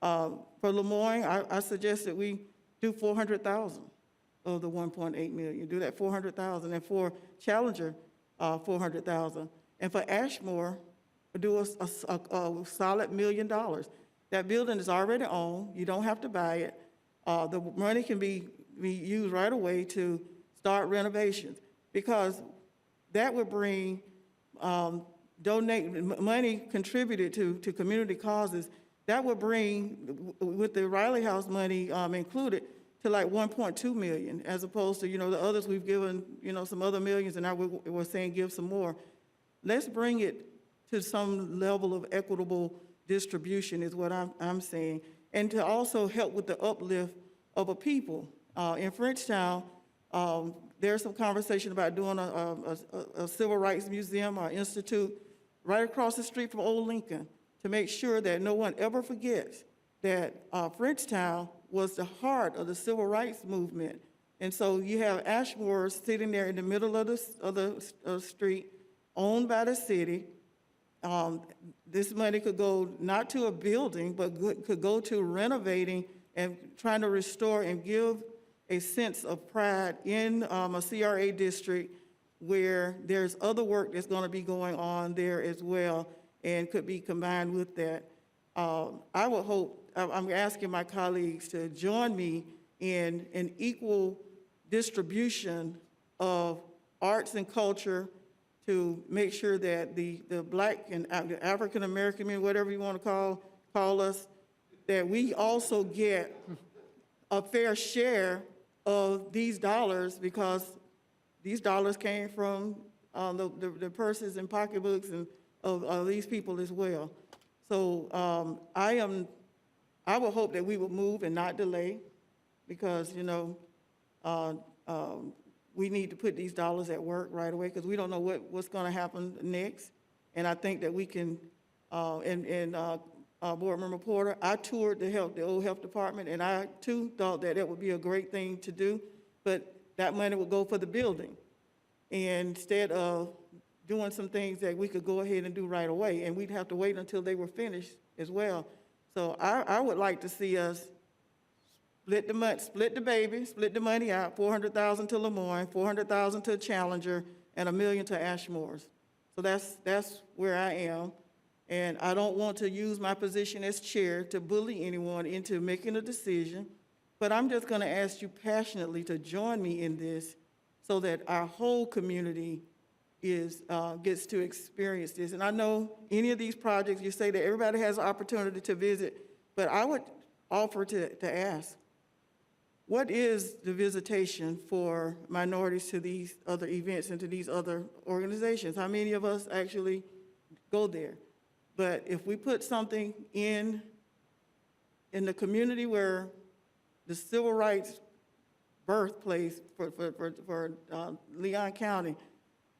For Lemoyne, I suggest that we do $400,000 of the $1.8 million. Do that $400,000, and for Challenger, $400,000, and for Ashmore, do a solid $1 million. That building is already owned. You don't have to buy it. The money can be used right away to start renovations because that would bring money contributed to community causes. That would bring, with the Riley House money included, to like $1.2 million, as opposed to the others we've given some other millions, and now we're saying give some more. Let's bring it to some level of equitable distribution is what I'm saying. and to also help with the uplift of a people. In Frenchtown, there's some conversation about doing a civil rights museum or institute right across the street from Old Lincoln to make sure that no one ever forgets that Frenchtown was the heart of the civil rights movement. And so you have Ashmore sitting there in the middle of the street, owned by the city. This money could go not to a building, but could go to renovating and trying to restore and give a sense of pride in a CRA district where there's other work that's going to be going on there as well and could be combined with that. I would hope, I'm asking my colleagues to join me in an equal distribution of arts and culture to make sure that the Black and African American, whatever you want to call us, that we also get a fair share of these dollars, because these dollars came from the purses and pocketbooks of these people as well. So I would hope that we would move and not delay, because, you know, we need to put these dollars at work right away, because we don't know what's going to happen next. And I think that we can, Board Member Porter, I toured the old health department, and I too thought that it would be a great thing to do, but that money would go for the building instead of doing some things that we could go ahead and do right away, and we'd have to wait until they were finished as well. So I would like to see us split the money out, $400,000 to Lemoyne, $400,000 to Challenger, and $1 million to Ashmore's. So that's where I am. And I don't want to use my position as chair to bully anyone into making a decision, but I'm just going to ask you passionately to join me in this so that our whole community gets to experience this. And I know any of these projects, you say that everybody has an opportunity to visit, but I would offer to ask, what is the visitation for minorities to these other events and to these other organizations? How many of us actually go there? But if we put something in the community where the civil rights birthplace for Leon County,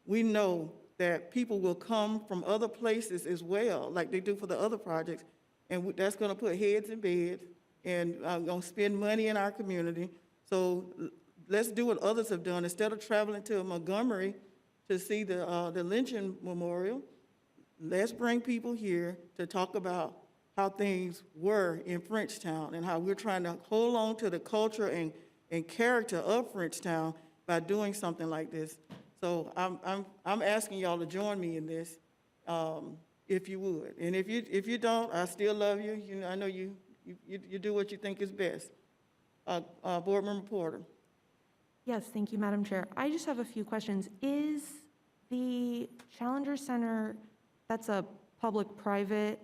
we know that people will come from other places as well, like they do for the other projects, and that's going to put heads in beds and going to spend money in our community. So let's do what others have done. Instead of traveling to Montgomery to see the lynching memorial, let's bring people here to talk about how things were in Frenchtown and how we're trying to hold on to the culture and character of Frenchtown by doing something like this. So I'm asking y'all to join me in this, if you would. And if you don't, I still love you. You know, I know you do what you think is best. Board Member Porter. Yes, thank you, Madam Chair. I just have a few questions. Is the Challenger Center, that's a public-private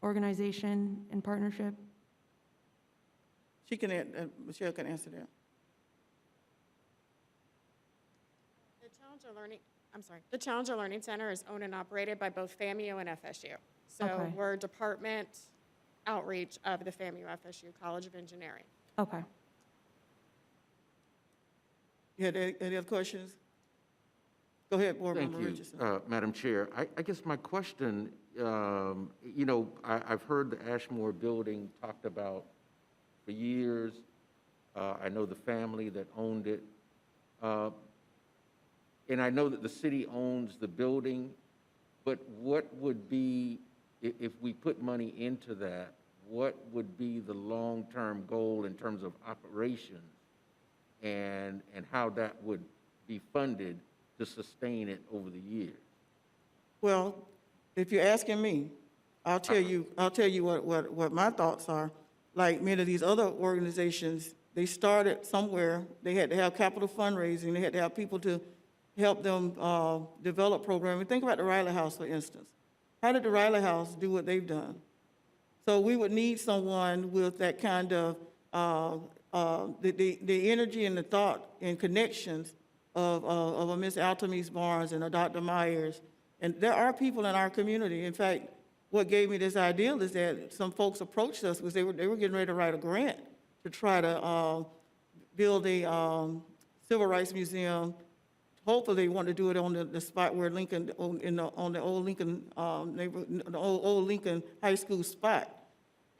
organization in partnership? Michelle can answer that. The Challenger Learning Center is owned and operated by both FAMU and FSU. So Okay. we're department outreach of the FAMU FSU College of Engineering. Okay. You had any other questions? Go ahead, Board Thank Member you, Richardson. Madam Chair. I guess my question, you know, I've heard the Ashmore building talked about for years. I know the family that owned it. And I know that the city owns the building, but what would be, if we put money into that, what would be the long-term goal in terms of operations and how that would be funded to sustain it over the years? Well, if you're asking me, I'll tell you what my thoughts are. Like many of these other organizations, they started somewhere. They had to have capital fundraising. They had to have people to help them develop programming. Think about the Riley House, for instance. How did the Riley House do what they've done? So we would need someone with that kind of the energy and the thought and connections of a Miss Altamise Barnes and a Dr. Myers. And there are people in our community. In fact, what gave me this idea is that some folks approached us, because they were getting ready to write a grant to try to build a civil rights museum. Hopefully, they want to do it on the spot where Lincoln, on the old Lincoln neighborhood, the old Lincoln High School spot.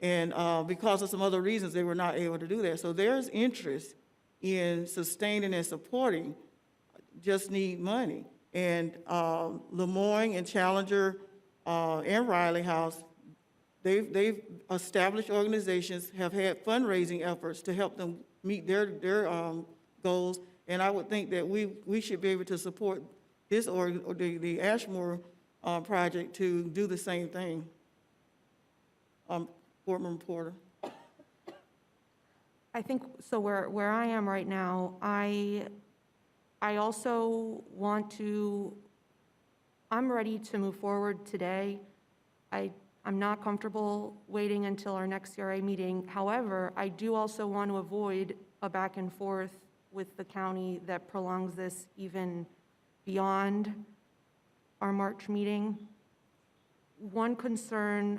And because of some other reasons, they were not able to do that. So there's interest in sustaining and supporting, just need money. And Lemoyne and Challenger and Riley House, they've established organizations, have had fundraising efforts to help them meet their goals. And I would think that we should be able to support this or the Ashmore project to do the same thing. Board Member Porter. I think, so where I am right now, I also want to, I'm ready to move forward today. I'm not comfortable waiting until our next CRA meeting. However, I do also want to avoid a back and forth with the county that prolongs this even beyond our March meeting. One concern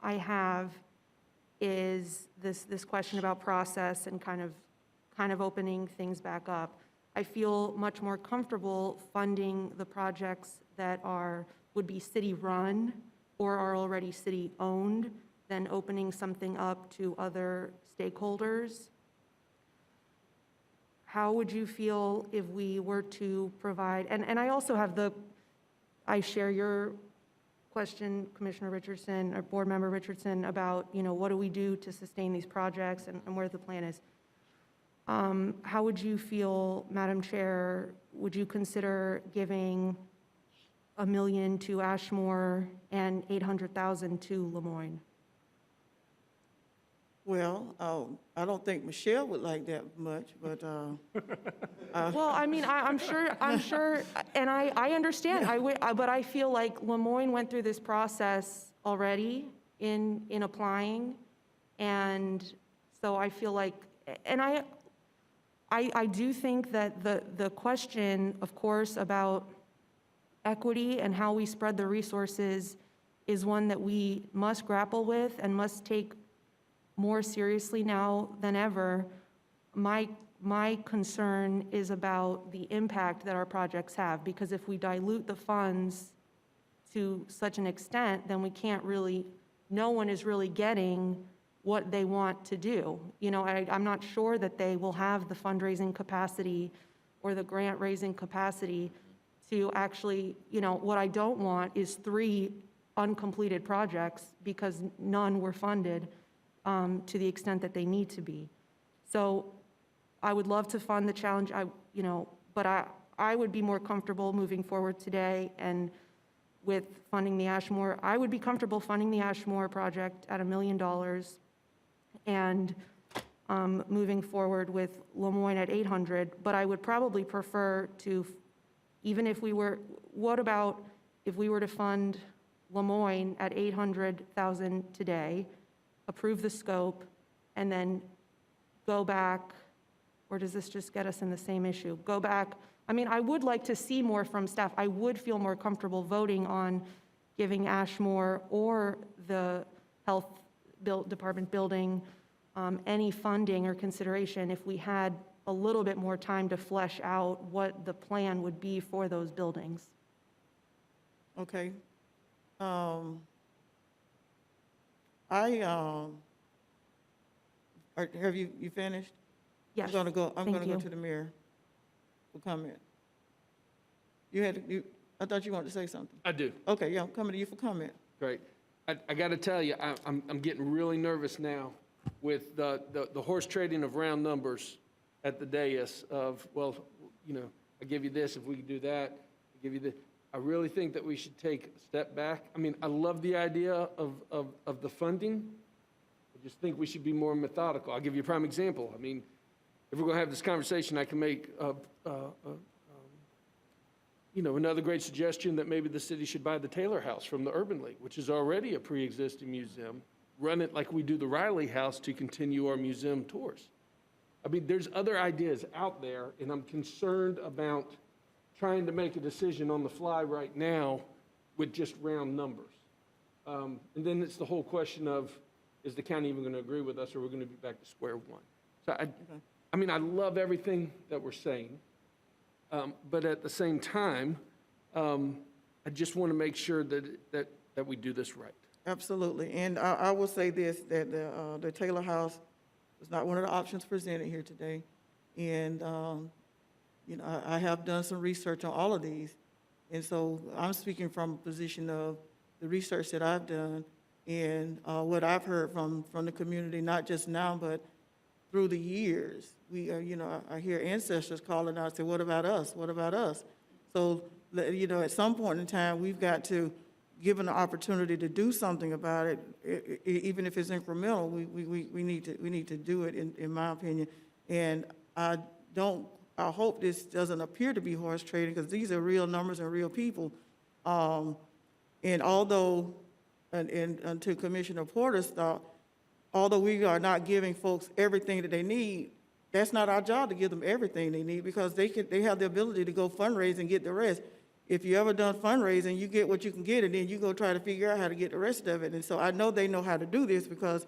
I have is this question about process and kind of opening things back up. I feel much more comfortable funding the projects that would be city-run or are already city-owned than opening something up to other stakeholders. How would you feel if we were to provide, and I also have I share your question, Commissioner Richardson, or Board Member Richardson, about, what do we do to sustain these projects and where the plan is. How would you feel, Madam Chair, would you consider giving $1 million to Ashmore and $800,000 to Lemoyne? Well, I don't think Michelle would like that much, but. Well, I mean, I'm sure, and I understand, but I feel like Lemoyne went through this process already in applying, and so I feel like, and I do think that the question, of course, about equity and how we spread the resources is one that we must grapple with and must take more seriously now than ever. My concern is about the impact that our projects have, because if we dilute the funds to such an extent, then we can't really, no one is really getting what they want to do. I'm not sure that they will have the fundraising capacity or the grant raising capacity to actually, what I don't want is 3 uncompleted projects because none were funded to the extent that they need to be. So I would love to fund the challenge, but I would be more comfortable moving forward today and with funding the Ashmore. I would be comfortable funding the Ashmore project at $1 million and moving forward with Lemoyne at 800, but I would probably prefer to, even if we were, what about if we were to fund Lemoyne at 800,000 today, approve the scope, and then go back, or does this just get us in the same issue? Go back, I mean, I would like to see more from staff. I would feel more comfortable voting on giving Ashmore or the Health Department building any funding or consideration if we had a little bit more time to flesh out what the plan would be for those buildings. Okay. Have you finished? Yes. I'm gonna go Thank you. to the mayor for comment. I thought you wanted to say something. I do. Okay, yeah, I'm coming to you for comment. Great. I got to tell you, I'm getting really nervous now with the horse trading of round numbers at the dais of, well, I give you this if we can do that, I give you this. I really think that we should take a step back. I mean, I love the idea of the funding. I just think we should be more methodical. I'll give you a prime example. I mean, if we're going to have this conversation, I can make another great suggestion that maybe the city should buy the Taylor House from the Urban League, which is already a pre-existing museum, run it like we do the Riley House to continue our museum tours. I mean, there's other ideas out there, and I'm concerned about trying to make a decision on the fly right now with just round numbers. And then it's the whole question of, is the county even going to agree with us, or we're going to be back to square one? So I mean, I love everything that we're saying, but at the same time, I just want to make sure that we do this right. Absolutely. And I will say this, that the Taylor House was not one of the options presented here today. And, you know, I have done some research on all of these. And so I'm speaking from a position of the research that I've done and what I've heard from the community, not just now, but through the years. We are, you know, I hear ancestors calling out and say, what about us? What about us? So, you know, at some point in time, we've got to give an opportunity to do something about it, even if it's incremental. We need to do it, in my opinion. And I hope this doesn't appear to be horse trading, because these are real numbers and real people. And although, and to Commissioner Porter's thought, although we are not giving folks everything that they need, that's not our job to give them everything they need, because they have the ability to go fundraise and get the rest. If you ever done fundraising, you get what you can get, and then you go try to figure out how to get the rest of it. And so I know they know how to do this, because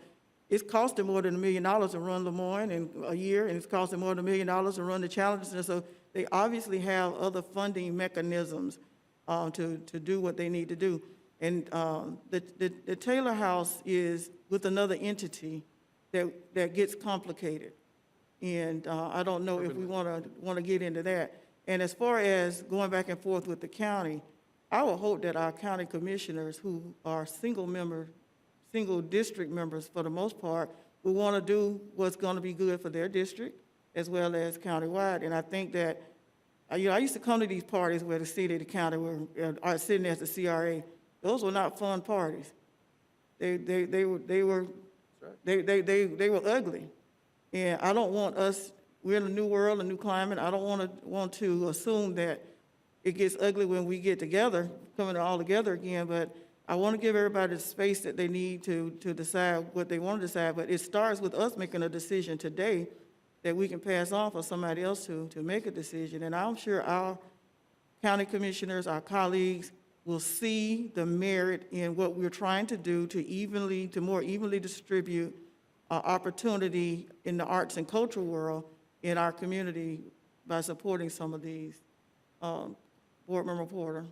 it's costing more than $1 million to run Lemoyne in a year, and it's costing more than $1 million to run the challenges. And so they obviously have other funding mechanisms to do what they need to do. And the Taylor House is with another entity that gets complicated. And I don't know if we want to get into that. And as far as going back and forth with the county, I would hope that our county commissioners, who are single district members for the most part, will want to do what's going to be good for their district as well as countywide. And I think that, you know, I used to come to these parties where the city and the county are sitting as the CRA. Those were not fun parties. They were ugly. And I don't want us, we're in a new world, a new climate. I don't want to assume that it gets ugly when we get together, coming all together again, but I want to give everybody the space that they need to decide what they want to decide. But it starts with us making a decision today that we can pass on for somebody else to make a decision. And I'm sure our county commissioners, our colleagues, will see the merit in what we're trying to do to more evenly distribute opportunity in the arts and cultural world in our community by supporting some of these. Board Member Porter.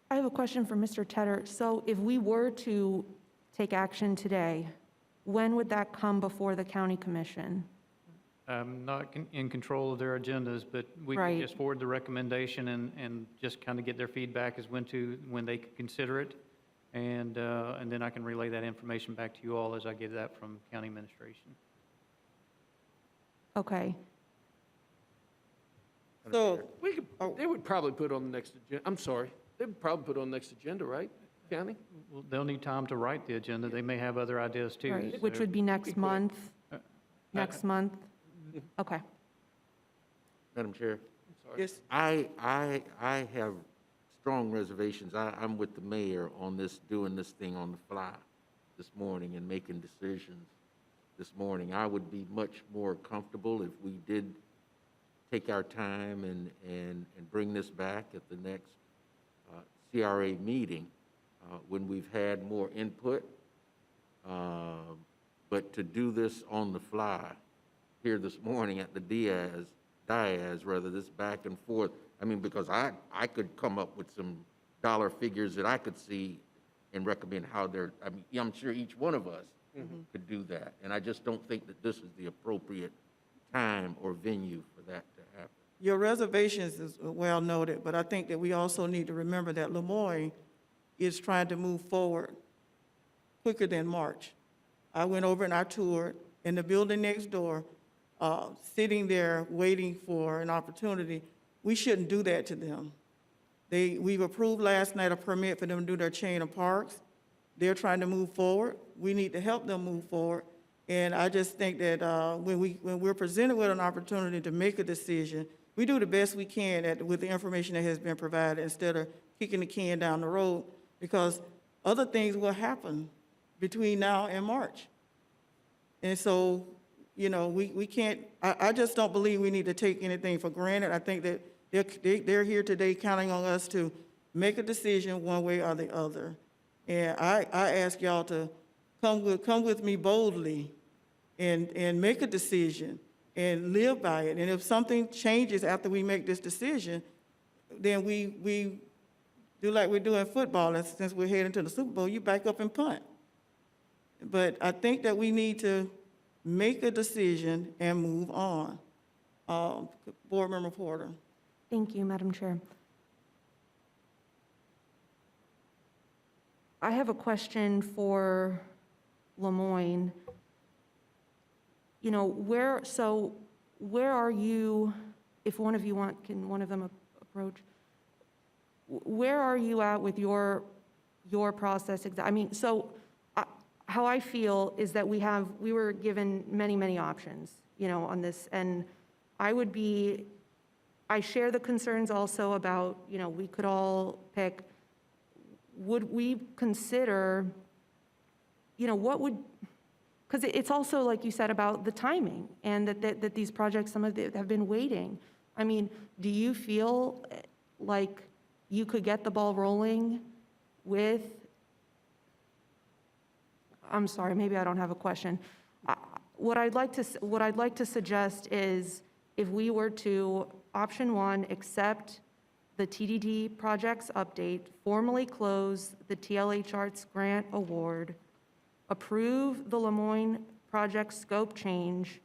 I have a question for Mr. Tedder. So if we were to take action today, when would that come before the county commission? I'm not in control of their agendas, but we can just forward the recommendation and just kind of get their feedback as when they could consider it. And then I can relay that information back to you all as I get that from county administration. Okay. So They would probably put on the next agenda. I'm sorry. They would probably put on the next agenda, right, county? Well, they'll need time to write the agenda. They may have other ideas too. Right, so- which would be next month? Next month? Mm-hmm. Okay. Madam Chair? yes, I have strong reservations. I'm with the mayor on this, doing this thing on the fly this morning and making decisions this morning. I would be much more comfortable if we did take our time and bring this back at the next CRA meeting when we've had more input. But to do this on the fly here this morning at the Diaz, rather, this back and forth, I mean, because I could come up with some dollar figures that I could see and recommend how they're, I mean, I'm sure each one of us could do that. And I just don't think that this is the appropriate time or venue for that to happen. your reservations is well noted, but I think that we also need to remember that Lemoyne is trying to move forward quicker than March. I went over and I toured, in the building next door, sitting there waiting for an opportunity. We shouldn't do that to them. We've approved last night a permit for them to do their chain of parks. They're trying to move forward. We need to help them move forward. And I just think that when we're presented with an opportunity to make a decision, we do the best we can with the information that has been provided instead of kicking the can down the road, because other things will happen between now and March. And so, you know, we can't, I just don't believe we need to take anything for granted. I think that they're here today counting on us to make a decision one way or the other. And I ask y'all to come with me boldly and make a decision and live by it. And if something changes after we make this decision, then we do like we do in football, and since we're heading to the Super Bowl, you back up and punt. But I think that we need to make a decision and move on. Board Member Porter. Thank you, Madam Chair. I have a question for Lemoyne. You know, where are you, if one of you can one of them approach? Where are you at with your process? I mean, how I feel is that we were given many, many options, you know, on this, and I share the concerns also about, you know, we could all pick. Would we consider, you know, because it's also, like you said, about the timing, and that these projects, some of them have been waiting. I mean, do you feel like you could get the ball rolling with, I'm sorry, maybe I don't have a question. What I'd like to suggest is, if we were to, option one, accept the TDD projects update, formally close the TLH Arts grant award, approve the Lemoyne project scope change,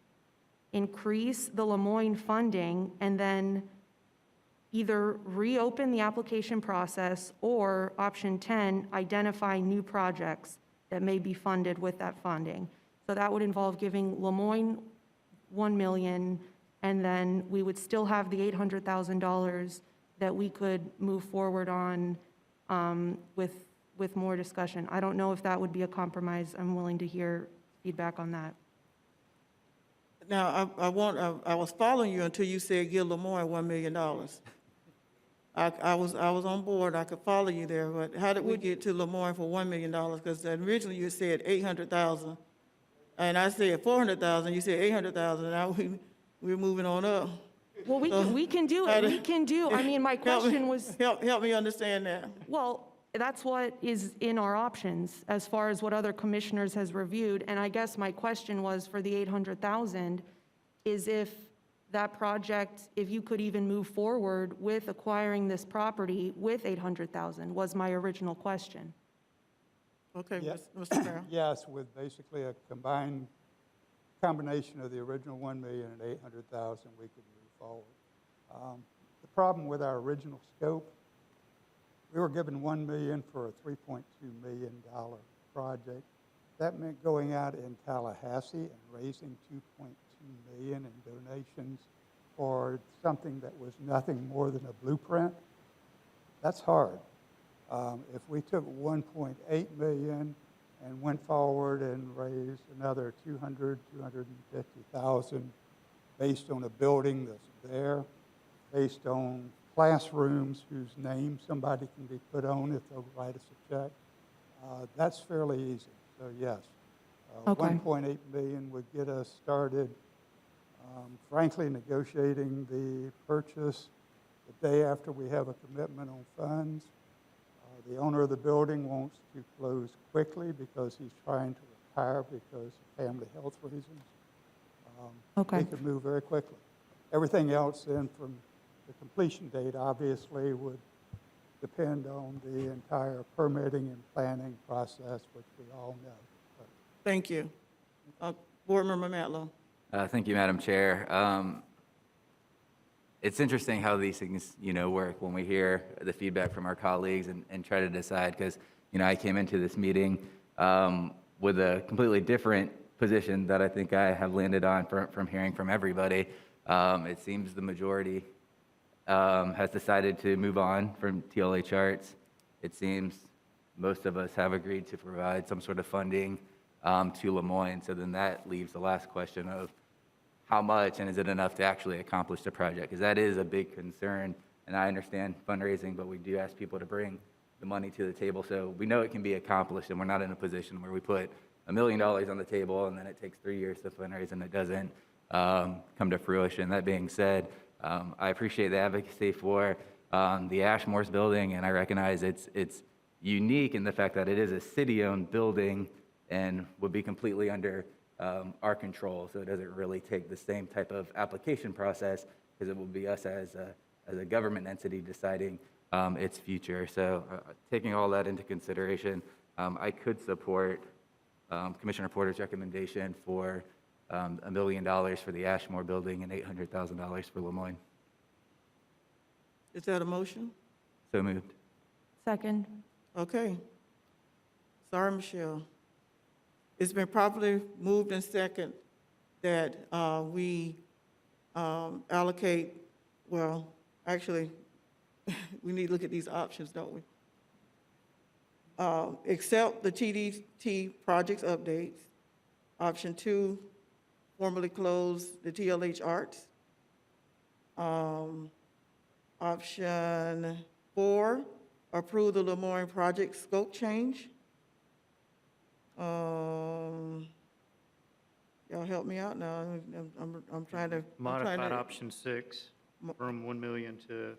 increase the Lemoyne funding, and then either reopen the application process, or option 10, identify new projects that may be funded with that funding. So that would involve giving Lemoyne $1 million, and then we would still have the $800,000 that we could move forward on with more discussion. I don't know if that would be a compromise. I'm willing to hear feedback on that. Now, I was following you until you said give Lemoyne $1 million. I was on board, I could follow you there, but how did we get to Lemoyne for $1 million? Because originally you said 800,000, and I said 400,000, you said 800,000, now we're moving on up. Well, we can do it, I mean, my question was. Help me understand that. Well, that's what is in our options as far as what other commissioners has reviewed, and I guess my question was for the 800,000 is if that project, if you could even move forward with acquiring this property with 800,000 was my original question. Okay, Yes. Mr. Farrell. Yes, with basically a combination of the original 1 million and 800,000, we could move forward. The problem with our original scope, we were given 1 million for a $3.2 million project. That meant going out in Tallahassee and raising 2.2 million in donations for something that was nothing more than a blueprint. That's hard. If we took 1.8 million and went forward and raised another 250,000 based on a building that's there, based on classrooms whose name somebody can be put on if they'll write us a check, that's fairly easy. So yes, Okay. 1.8 million would get us started. Frankly, negotiating the purchase the day after we have a commitment on funds. The owner of the building wants to close quickly because he's trying to retire because of family health reasons. Okay. We could move very quickly. Everything else then from the completion date obviously would depend on the entire permitting and planning process, which we all know. But Thank you. Board Member Matlow. Thank you, Madam Chair. It's interesting how these things, work when we hear the feedback from our colleagues and try to decide, because, I came into this meeting with a completely different position that I think I have landed on from hearing from everybody. It seems the majority has decided to move on from TLH Arts. It seems most of us have agreed to provide some sort of funding to Lemoyne. So then that leaves the last question of how much, and is it enough to actually accomplish the project? Because that is a big concern, and I understand fundraising, but we do ask people to bring the money to the table, so we know it can be accomplished, and we're not in a position where we put $1 million on the table, and then it takes 3 years to fundraise, and it doesn't come to fruition. That being said, I appreciate the advocacy for the Ashmore's building, and I recognize it's unique in the fact that it is a city-owned building and would be completely under our control. So it doesn't really take the same type of application process because it will be us as a government entity deciding its future. So taking all that into consideration, I could support Commissioner Porter's recommendation for $1 million for the Ashmore building and $800,000 for Lemoyne. Is that a motion? So moved. Second. Okay. Sorry, Michelle. It's been properly moved and second that we allocate, well, actually, we need to look at these options, don't we? Accept the TDT projects updates. Option 2, formally close the TLH Arts. Option 4, approve the Lemoyne project scope change. Y'all help me out now. I'm trying to. Modified option 6 from 1 million to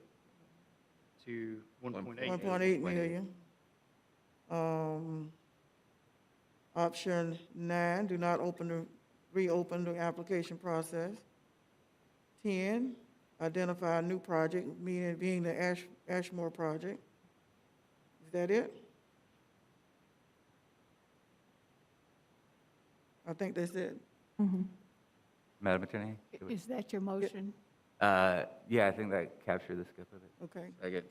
1.8. 1.8 million. Option 9, do not reopen the application process. 10, identify a new project, meaning being the Ashmore project. Is that it? I think that's it. Madam Attorney? Is that your motion? Yeah, I think that captured the scope of it. Okay. Second.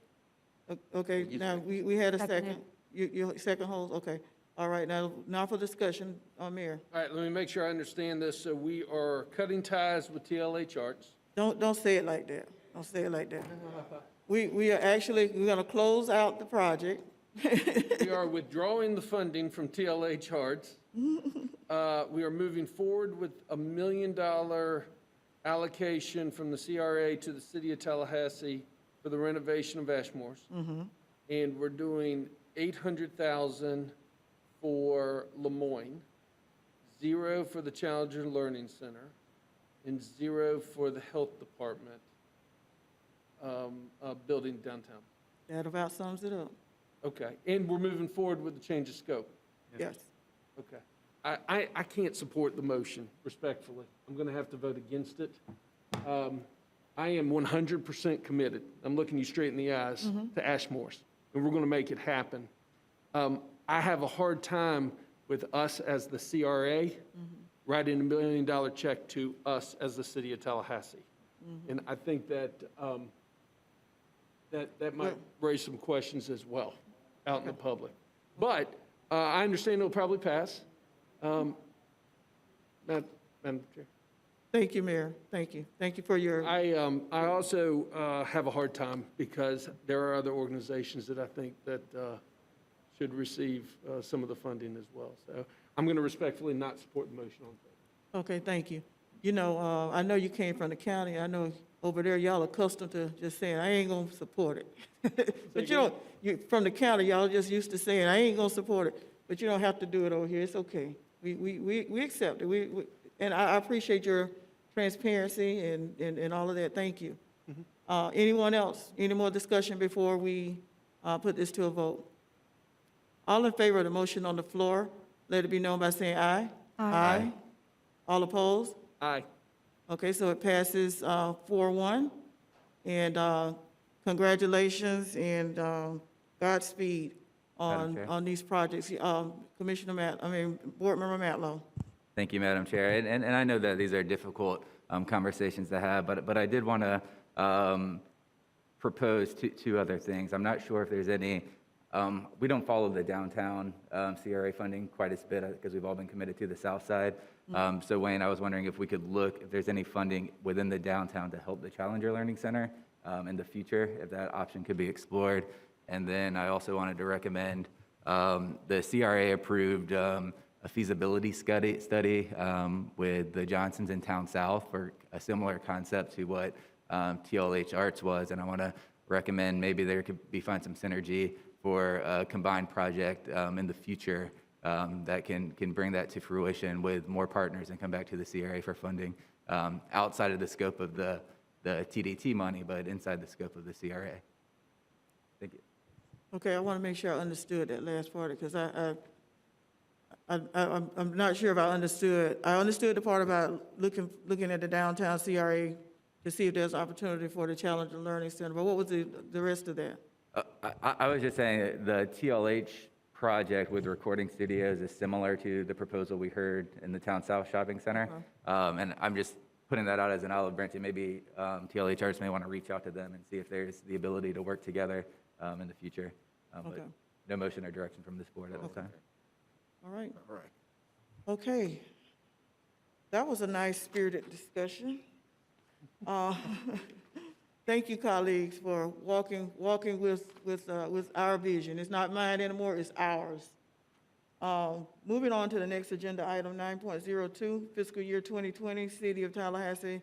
Okay, now, we had a second. You second hold, okay. All right, now for discussion, Mayor. All right, let me make sure I understand this. So we are cutting ties with TLH Arts. Don't say it like that. Don't say it like that. We are actually, we're gonna close out the project. We are withdrawing the funding from TLH Arts. We are moving forward with $1 million allocation from the CRA to the City of Tallahassee for the renovation of Ashmore's. And we're doing $800,000 for Lemoyne, 0 for the Challenger Learning Center, and 0 for the Health Department building downtown. That about sums it up. Okay, and we're moving forward with the change of scope. Yes. Okay. I can't support the motion, respectfully. I'm going to have to vote against it. I am 100% committed, I'm looking you straight in the eyes, to Ashmore's, and we're going to make it happen. I have a hard time with us as the CRA writing $1 million check to us as the City of Tallahassee. And I think that that might raise some questions as well out in the public. But I understand it'll probably pass. Madam Chair. Thank you, Mayor. Thank you. Thank you for your. I also have a hard time because there are other organizations that I think that should receive some of the funding as well. So I'm going to respectfully not support the motion on favor. Okay, thank you. You know, I know you came from the county. I know over there y'all accustomed to just saying, I ain't gonna support it. But you know, from the county, y'all just used to saying, I ain't gonna support it. But you don't have to do it over here. It's okay. We accept it. And I appreciate your transparency and all of that. Thank you. Anyone else? Any more discussion before we put this to a vote? All in favor of the motion on the floor, let it be known by saying aye. Aye. All opposed? Aye. Okay, so it passes 4-1. And congratulations and Godspeed on these projects. Commissioner Board Member Matlow. Thank you, Madam Chair. And I know that these are difficult conversations to have, but I did want to propose two other things. I'm not sure if there's any, we don't follow the downtown CRA funding quite as bit because we've all been committed to the Southside. So Wayne, I was wondering if we could look if there's any funding within the downtown to help the Challenger Learning Center in the future, if that option could be explored. And then I also wanted to recommend the CRA approved a feasibility study with the Johnsons in Town South for a similar concept to what TLH Arts was. And I want to recommend maybe there could be find some synergy for a combined project in the future that can bring that to fruition with more partners and come back to the CRA for funding outside of the scope of the TDT money, but inside the scope of the CRA. Thank you. Okay, I want to make sure I understood that last part, because I'm not sure if I understood. I understood the part about looking at the downtown CRA to see if there's opportunity for the Challenger Learning Center, but what was the rest of that? I was just saying that the TLH project with recording studios is similar to the proposal we heard in the Town South Shopping Center. And I'm just putting that out as an olive branch, and maybe TLH Arts may want to reach out to them and see if there's the ability to work together in the future. Okay. But no motion or direction from this board at this time. All right. Okay. That was a nice spirited discussion. Thank you, colleagues, for walking with our vision. It's not mine anymore, it's ours. Moving on to the next agenda item, 9.02, fiscal year 2020, City of Tallahassee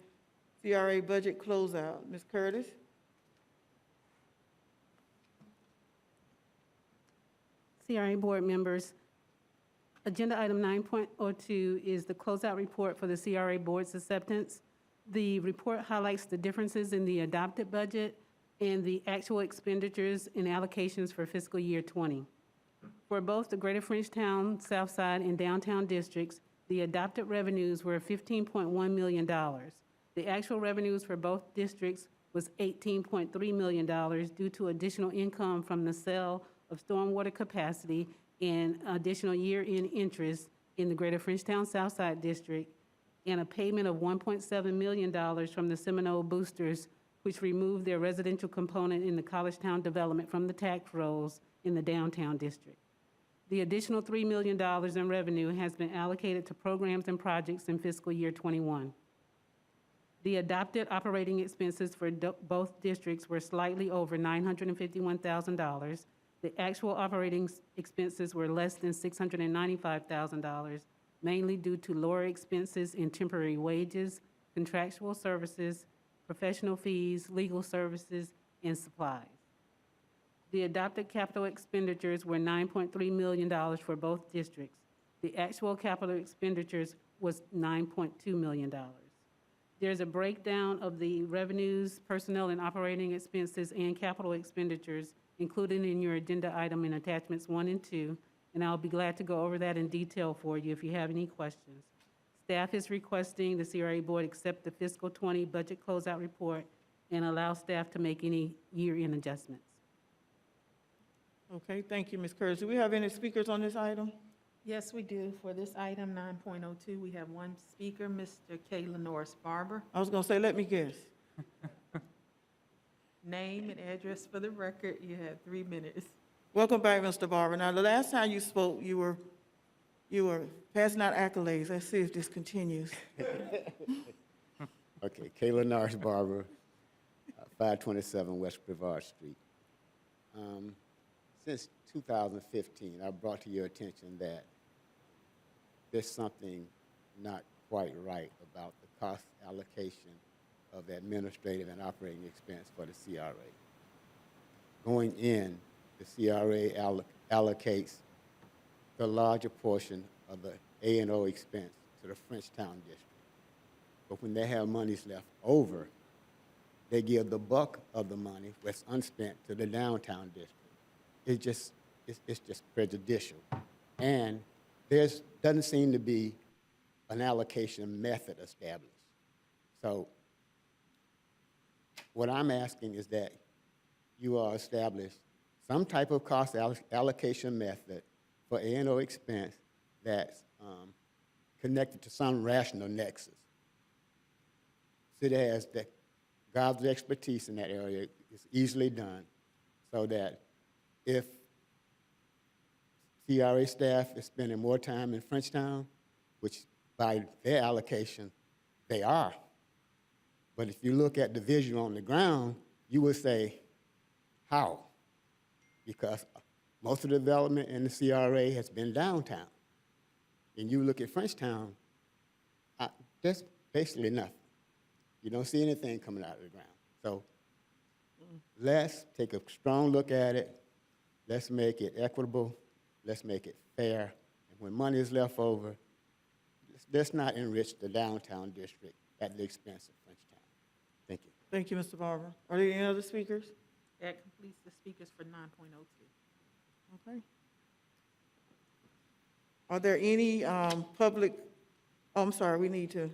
CRA budget closeout. Ms. Curtis? CRA board members, agenda item 9.02 is the closeout report for the CRA board's acceptance. The report highlights the differences in the adopted budget and the actual expenditures and allocations for fiscal year 20. For both the Greater Frenchtown, Southside, and Downtown districts, the adopted revenues were $15.1 million. The actual revenues for both districts was $18.3 million due to additional income from the sale of stormwater capacity and additional year-end interest in the Greater Frenchtown Southside district, and a payment of $1.7 million from the Seminole Boosters, which removed their residential component in the Collegetown development from the tax rolls in the downtown district. The additional $3 million in revenue has been allocated to programs and projects in fiscal year 21. The adopted operating expenses for both districts were slightly over $951,000. The actual operating expenses were less than $695,000, mainly due to lower expenses in temporary wages, contractual services, professional fees, legal services, and supplies. The adopted capital expenditures were $9.3 million for both districts. The actual capital expenditures was $9.2 million. There's a breakdown of the revenues, personnel and operating expenses, and capital expenditures included in your agenda item in attachments 1 and 2, and I'll be glad to go over that in detail for you if you have any questions. Staff is requesting the CRA board accept the fiscal 20 budget closeout report and allow staff to make any year-end adjustments. Okay, thank you, Ms. Curtis. Do we have any speakers on this item? Yes, we do. For this item 9.02, we have one speaker, Mr. Kayla Norris Barber. I was gonna say, let me guess. Name and address for the record. You have 3 minutes. Welcome back, Mr. Barber. Now, the last time you spoke, you were passing out accolades. Let's see if this continues. Okay, Kayla Norris Barber, 527 West Brevard Street. Since 2015, I brought to your attention that there's something not quite right about the cost allocation of the administrative and operating expense for the CRA. Going in, the CRA allocates the larger portion of the A&O expense to the Frenchtown district. But when they have monies left over, they give the bulk of the money that's unspent to the downtown district. It's just prejudicial. And doesn't seem to be an allocation method established. So what I'm asking is that you all establish some type of cost allocation method for A&O expense that's connected to some rational nexus. City has the God's expertise in that area. It's easily done so that if CRA staff is spending more time in Frenchtown, which by their allocation, they are. But if you look at the visual on the ground, you would say, how? Because most of the development in the CRA has been downtown. And you look at Frenchtown, there's basically nothing. You don't see anything coming out of the ground. So let's take a strong look at it. Let's make it equitable. Let's make it fair. And when money is left over, let's not enrich the downtown district at the expense of Frenchtown. Thank you. Thank you, Mr. Barber. Are there any other speakers? That completes the speakers for 9.02. Okay. Are there any public, oh, I'm sorry, we need to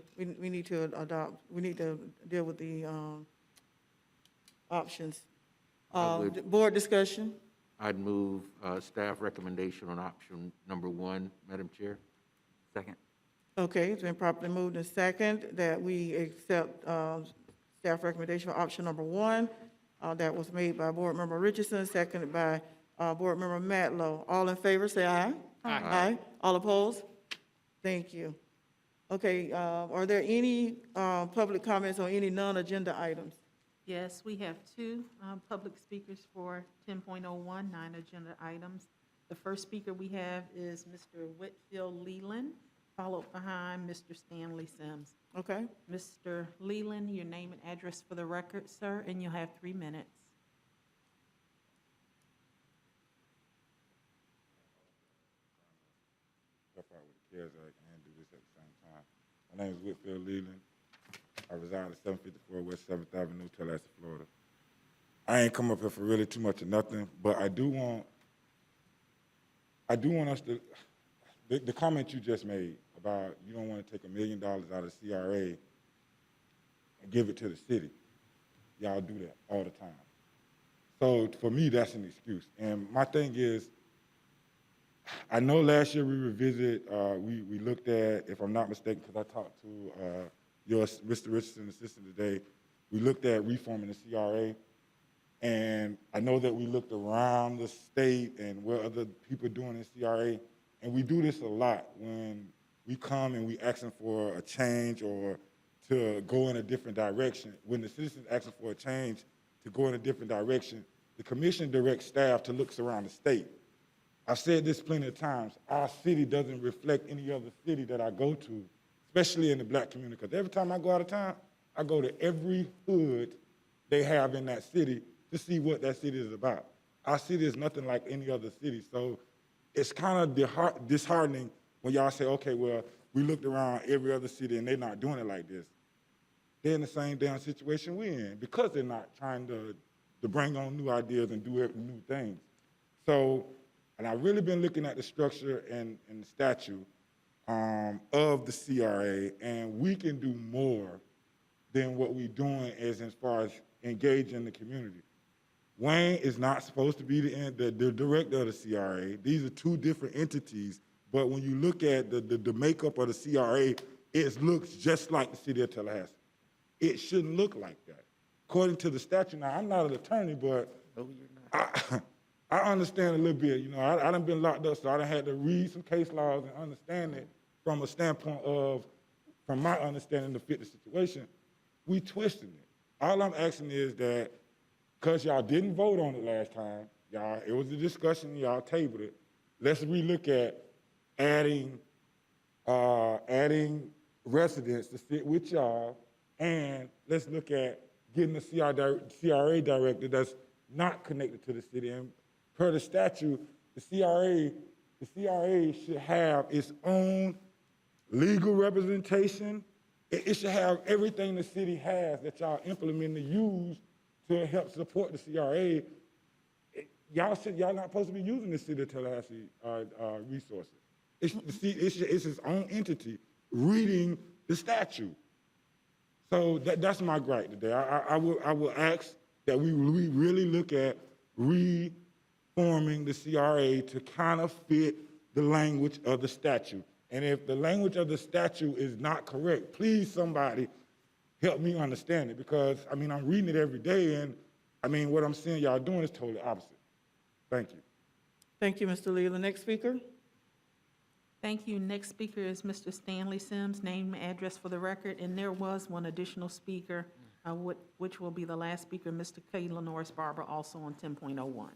deal with the options. Board discussion? I'd move staff recommendation on option number 1, Madam Chair. Second. Okay, it's been properly moved and second that we accept staff recommendation for option number 1. That was made by Board Member Richardson, seconded by Board Member Matlow. All in favor, say aye. Aye. Aye. All opposed? Thank you. Okay, are there any public comments on any non-agenda items? Yes, we have two public speakers for 10.01, 9 agenda items. The first speaker we have is Mr. Whitfield Leland, followed behind Mr. Stanley Sims. Okay. Mr. Leland, your name and address for the record, sir, and you'll have 3 minutes. Help out with the CARES Act and do this at the same time. My name is Whitfield Leland. I reside at 754 West 7th Avenue, Tallahassee, Florida. I ain't come up here for really too much of nothing, but I do want us to, the comment you just made about you don't want to take $1 million out of CRA and give it to the city. Y'all do that all the time. So for me, that's an excuse. And my thing is, I know last year we revisited, we looked at, if I'm not mistaken, because I talked to your Mr. Richardson assistant today, we looked at reforming the CRA. And I know that we looked around the state and what other people are doing in CRA. And we do this a lot when we come and we asking for a change or to go in a different direction. When the citizens asking for a change to go in a different direction, the commission directs staff to look around the state. I've said this plenty of times. Our city doesn't reflect any other city that I go to, especially in the black community. Because every time I go out of town, I go to every hood they have in that city to see what that city is about. Our city is nothing like any other city. So it's kind of disheartening when y'all say, okay, well, we looked around every other city and they're not doing it like this. They're in the same damn situation we're in because they're not trying to bring on new ideas and do new things. So, and I've really been looking at the structure and the statute of the CRA, and we can do more than what we're doing as far as engaging the community. Wayne is not supposed to be the director of the CRA. These are two different entities, but when you look at the makeup of the CRA, it looks just like the City of Tallahassee. It shouldn't look like that. According to the statute, now I'm not an attorney, but I understand a little bit. You know, I done been locked up, so I done had to read some case laws and understand it from a standpoint of, from my understanding to fit the situation. We twisting it. All I'm asking is that, because y'all didn't vote on it last time, it was a discussion, y'all tabled it. Let's relook at adding residents to sit with y'all, and let's look at getting a CRA director that's not connected to the city. And per the statute, the CRA should have its own legal representation. It should have everything the city has that y'all implement to use to help support the CRA. Y'all not supposed to be using the City of Tallahassee resources. It's its own entity reading the statute. So that's my gripe today. I will ask that we really look at reforming the CRA to kind of fit the language of the statute. And if the language of the statute is not correct, please somebody help me understand it, because, I mean, I'm reading it every day, and, I mean, what I'm seeing y'all doing is totally opposite. Thank you. Thank you, Mr. Lee. The next speaker? Thank you. Next speaker is Mr. Stanley Sims, name and address for the record. And there was one additional speaker, which will be the last speaker, Mr. Kayla Norris Barber, also on 10.01.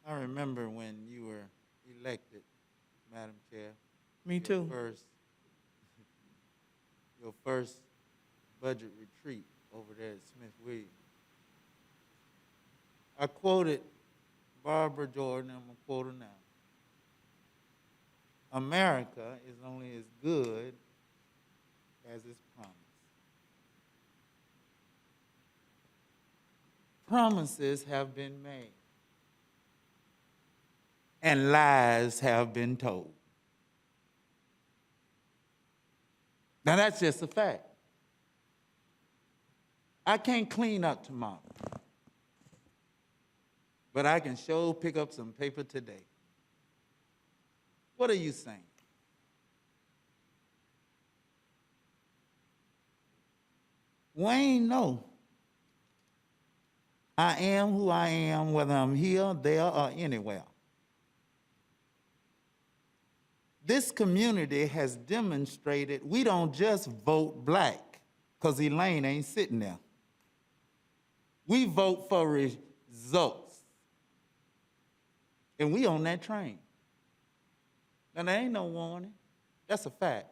I remember when you were elected, Madam Chair. Me too. Your first budget retreat over there at Smith-Williams. I quoted Barbara Jordan, I'm going to quote her now. America is only as good as is promised. Promises have been made, and lies have been told. Now, that's just a fact. I can't clean up tomorrow, but I can sure pick up some paper today. What are you saying? Wayne, no. I am who I am, whether I'm here, there, or anywhere. This community has demonstrated we don't just vote black because Elaine ain't sitting there. We vote for results. And we on that train. Now, there ain't no warning. That's a fact.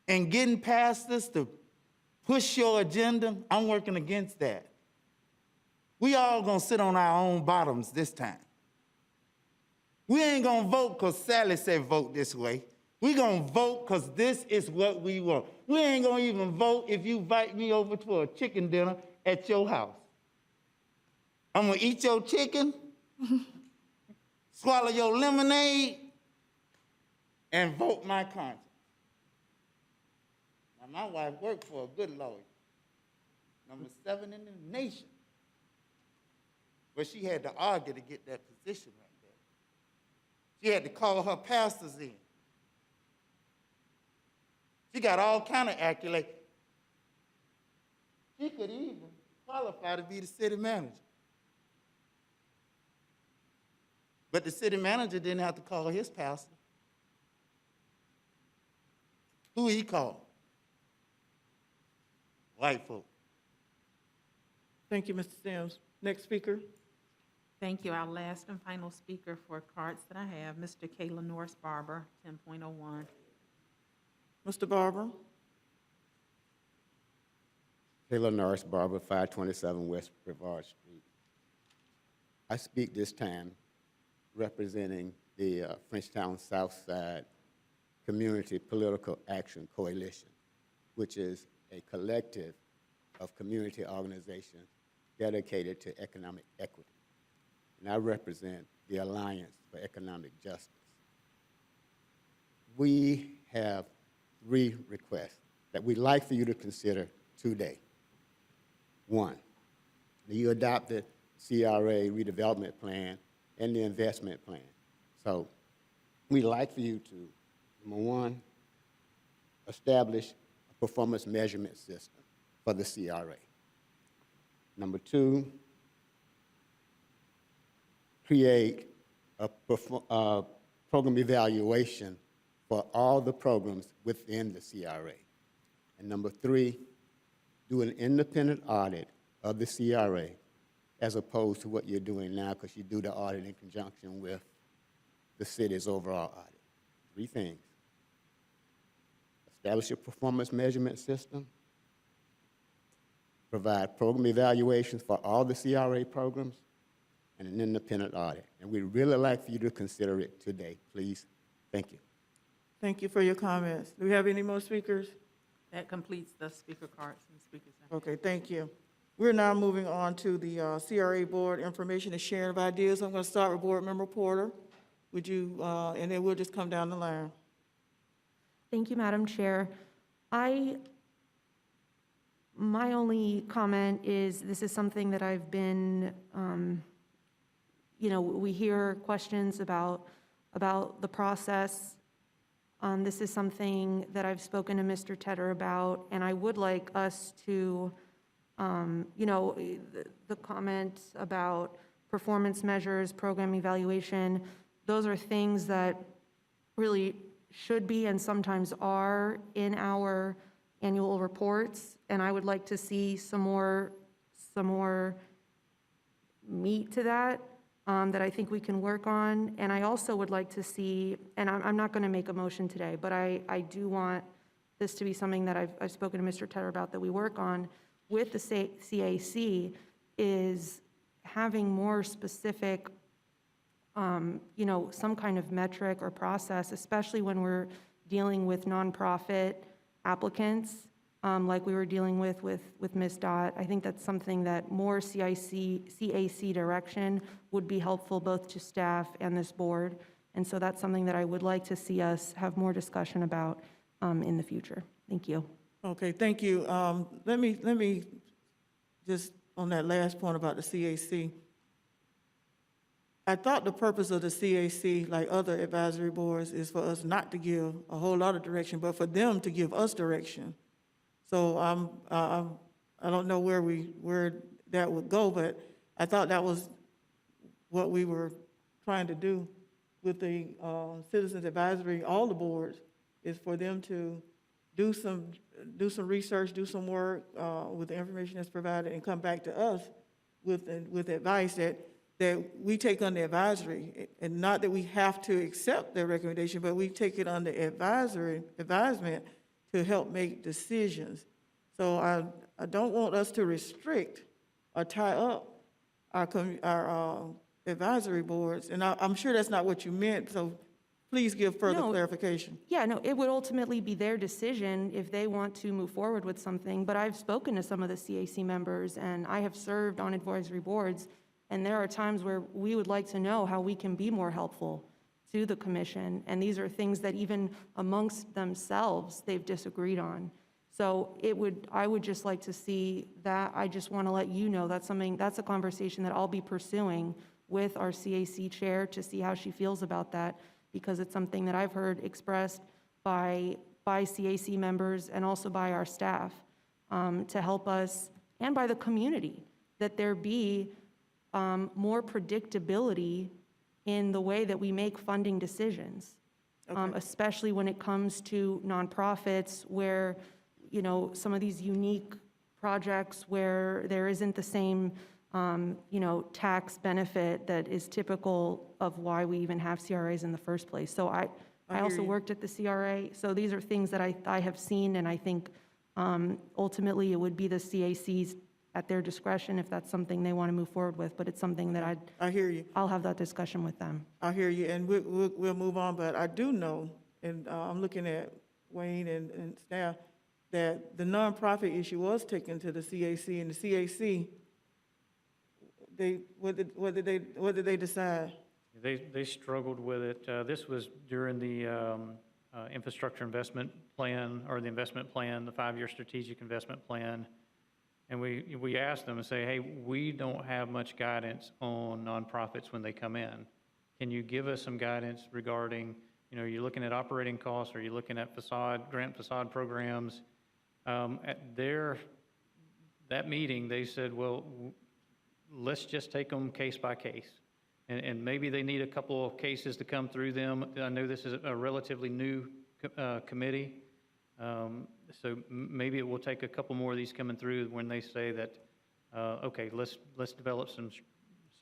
And getting past this to push your agenda, I'm working against that. We all gonna sit on our own bottoms this time. We ain't gonna vote because Sally said vote this way. We gonna vote because this is what we want. We ain't gonna even vote if you invite me over to a chicken dinner at your house. I'm gonna eat your chicken, swallow your lemonade, and vote my conscience. Now, my wife worked for a good lawyer, number 7 in the nation. But she had to argue to get that position right there. She had to call her pastors in. She got all kind of accolades. She could even qualify to be the city manager. But the city manager didn't have to call his pastor. Who he called? White folk. Thank you, Mr. Sims. Next speaker. Thank you. Our last and final speaker for cards that I have, Mr. Kayla Norris Barber, 10.01. Mr. Barber. Taylor Norris Barber, 527 West Brevard Street. I speak this time representing the Frenchtown Southside Community Political Action Coalition, which is a collective of community organizations dedicated to economic equity. And I represent the Alliance for Economic Justice. We have 3 requests that we'd like for you to consider today. 1, you adopt the CRA redevelopment plan and the investment plan. So we'd like for you to, number 1, establish a performance measurement system for the CRA. Number 2, create a program evaluation for all the programs within the CRA. And number 3, do an independent audit of the CRA as opposed to what you're doing now, because you do the audit in conjunction with the city's overall audit. 3 things. Establish a performance measurement system, provide program evaluations for all the CRA programs, and an independent audit. And we'd really like for you to consider it today, please. Thank you. Thank you for your comments. Do we have any more speakers? That completes the speaker cards and speakers. Okay, thank you. We're now moving on to the CRA Board Information and Sharing of Ideas. I'm going to start with Board Member Porter. Would you, and then we'll just come down the line. Thank you, Madam Chair. My only comment is this is something that I've been, we hear questions about the process. This is something that I've spoken to Mr. Tedder about, and I would like us to, the comment about performance measures, program evaluation, those are things that really should be and sometimes are in our annual reports, and I would like to see some more meat to that. That I think we can work on. And I also would like to see, and I'm not going to make a motion today, but I do want this to be something that I've spoken to Mr. Tedder about that we work on with the CAC, is having more specific, some kind of metric or process, especially when we're dealing with nonprofit applicants, like we were dealing with Ms. Dot. I think that's something that more CAC direction would be helpful both to staff and this board. And so that's something that I would like to see us have more discussion about in the future. Thank you. Okay, thank you. Let me just, on that last point about the CAC, I thought the purpose of the CAC, like other advisory boards, is for us not to give a whole lot of direction, but for them to give us direction. So I don't know where that would go, but I thought that was what we were trying to do with the Citizens Advisory, all the boards, is for them to do some research, do some work with the information that's provided, and come back to us with advice that we take under advisory, and not that we have to accept their recommendation, but we take it under advisement to help make decisions. So I don't want us to restrict or tie up our advisory boards, and I'm sure that's not what you meant, so please give further clarification. Yeah, no, it would ultimately be their decision if they want to move forward with something, but I've spoken to some of the CAC members, and I have served on advisory boards, and there are times where we would like to know how we can be more helpful to the commission, and these are things that even amongst themselves, they've disagreed on. So I would just like to see that. I just want to let you know that's a conversation that I'll be pursuing with our CAC chair to see how she feels about that, because it's something that I've heard expressed by CAC members and also by our staff to help us, and by the community, that there be more predictability in the way that we make funding decisions, especially when it comes to nonprofits where, some of these unique projects where there isn't the same tax benefit that is typical of why we even have CRAs in the first place. So I also worked at the CRA, so these are things that I have seen, and I think ultimately it would be the CACs at their discretion if that's something they want to move forward with, but it's something that I hear you. I'll have that discussion with them. I hear you, and we'll move on, but I do know, and I'm looking at Wayne and staff, that the nonprofit issue was taken to the CAC, and the CAC, what did they decide? They struggled with it. This was during the infrastructure investment plan, or the investment plan, the 5-year strategic investment plan. And we asked them and say, hey, we don't have much guidance on nonprofits when they come in. Can you give us some guidance regarding, you're looking at operating costs, or you're looking at grant facade programs? At that meeting, they said, well, let's just take them case by case. And maybe they need a couple of cases to come through them. I know this is a relatively new committee. So maybe it will take a couple more of these coming through when they say that, okay, let's develop some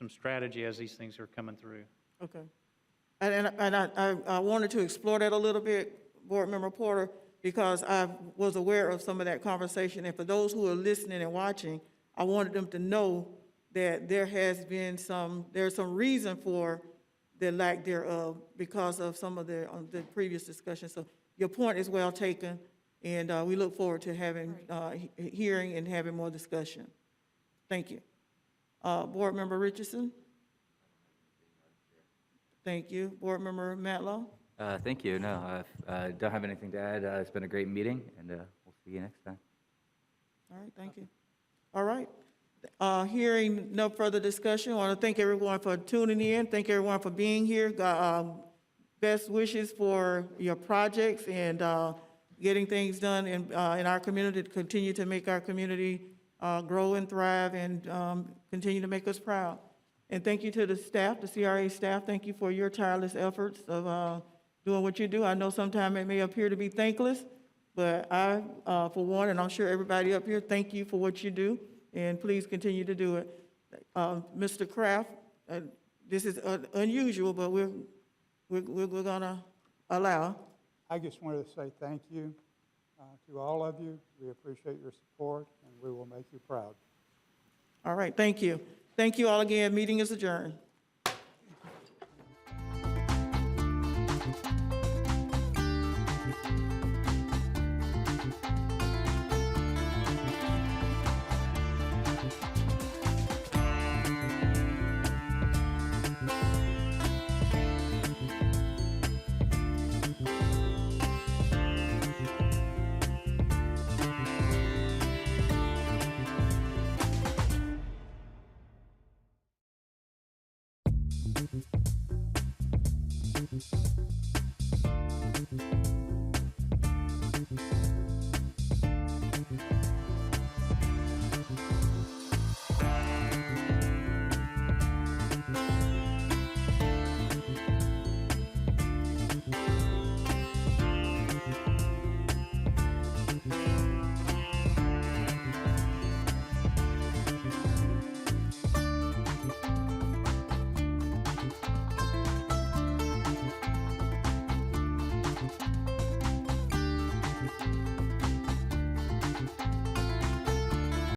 strategy as these things are coming through. Okay. And I wanted to explore that a little bit, Board Member Porter, because I was aware of some of that conversation. And for those who are listening and watching, I wanted them to know that there's some reason for the lack thereof because of some of the previous discussion. So your point is well taken, and we look forward to having, hearing and having more discussion. Thank you. Board Member Richardson? Thank you. Board Member Matlow? Thank you. No, I don't have anything to add. It's been a great meeting, and we'll see you next time. All right, thank you. All right. Hearing no further discussion, I want to thank everyone for tuning in. Thank everyone for being here. Best wishes for your projects and getting things done in our community to continue to make our community grow and thrive and continue to make us proud. And thank you to the staff, the CRA staff. Thank you for your tireless efforts of doing what you do. I know sometimes it may appear to be thankless, but I, for one, and I'm sure everybody up here, thank you for what you do, and please continue to do it. Mr. Kraft, this is unusual, but we're gonna allow. I just wanted to say thank you to all of you. We appreciate your support, and we will make you proud. All right, thank you. Thank you all again. Meeting is adjourned. you.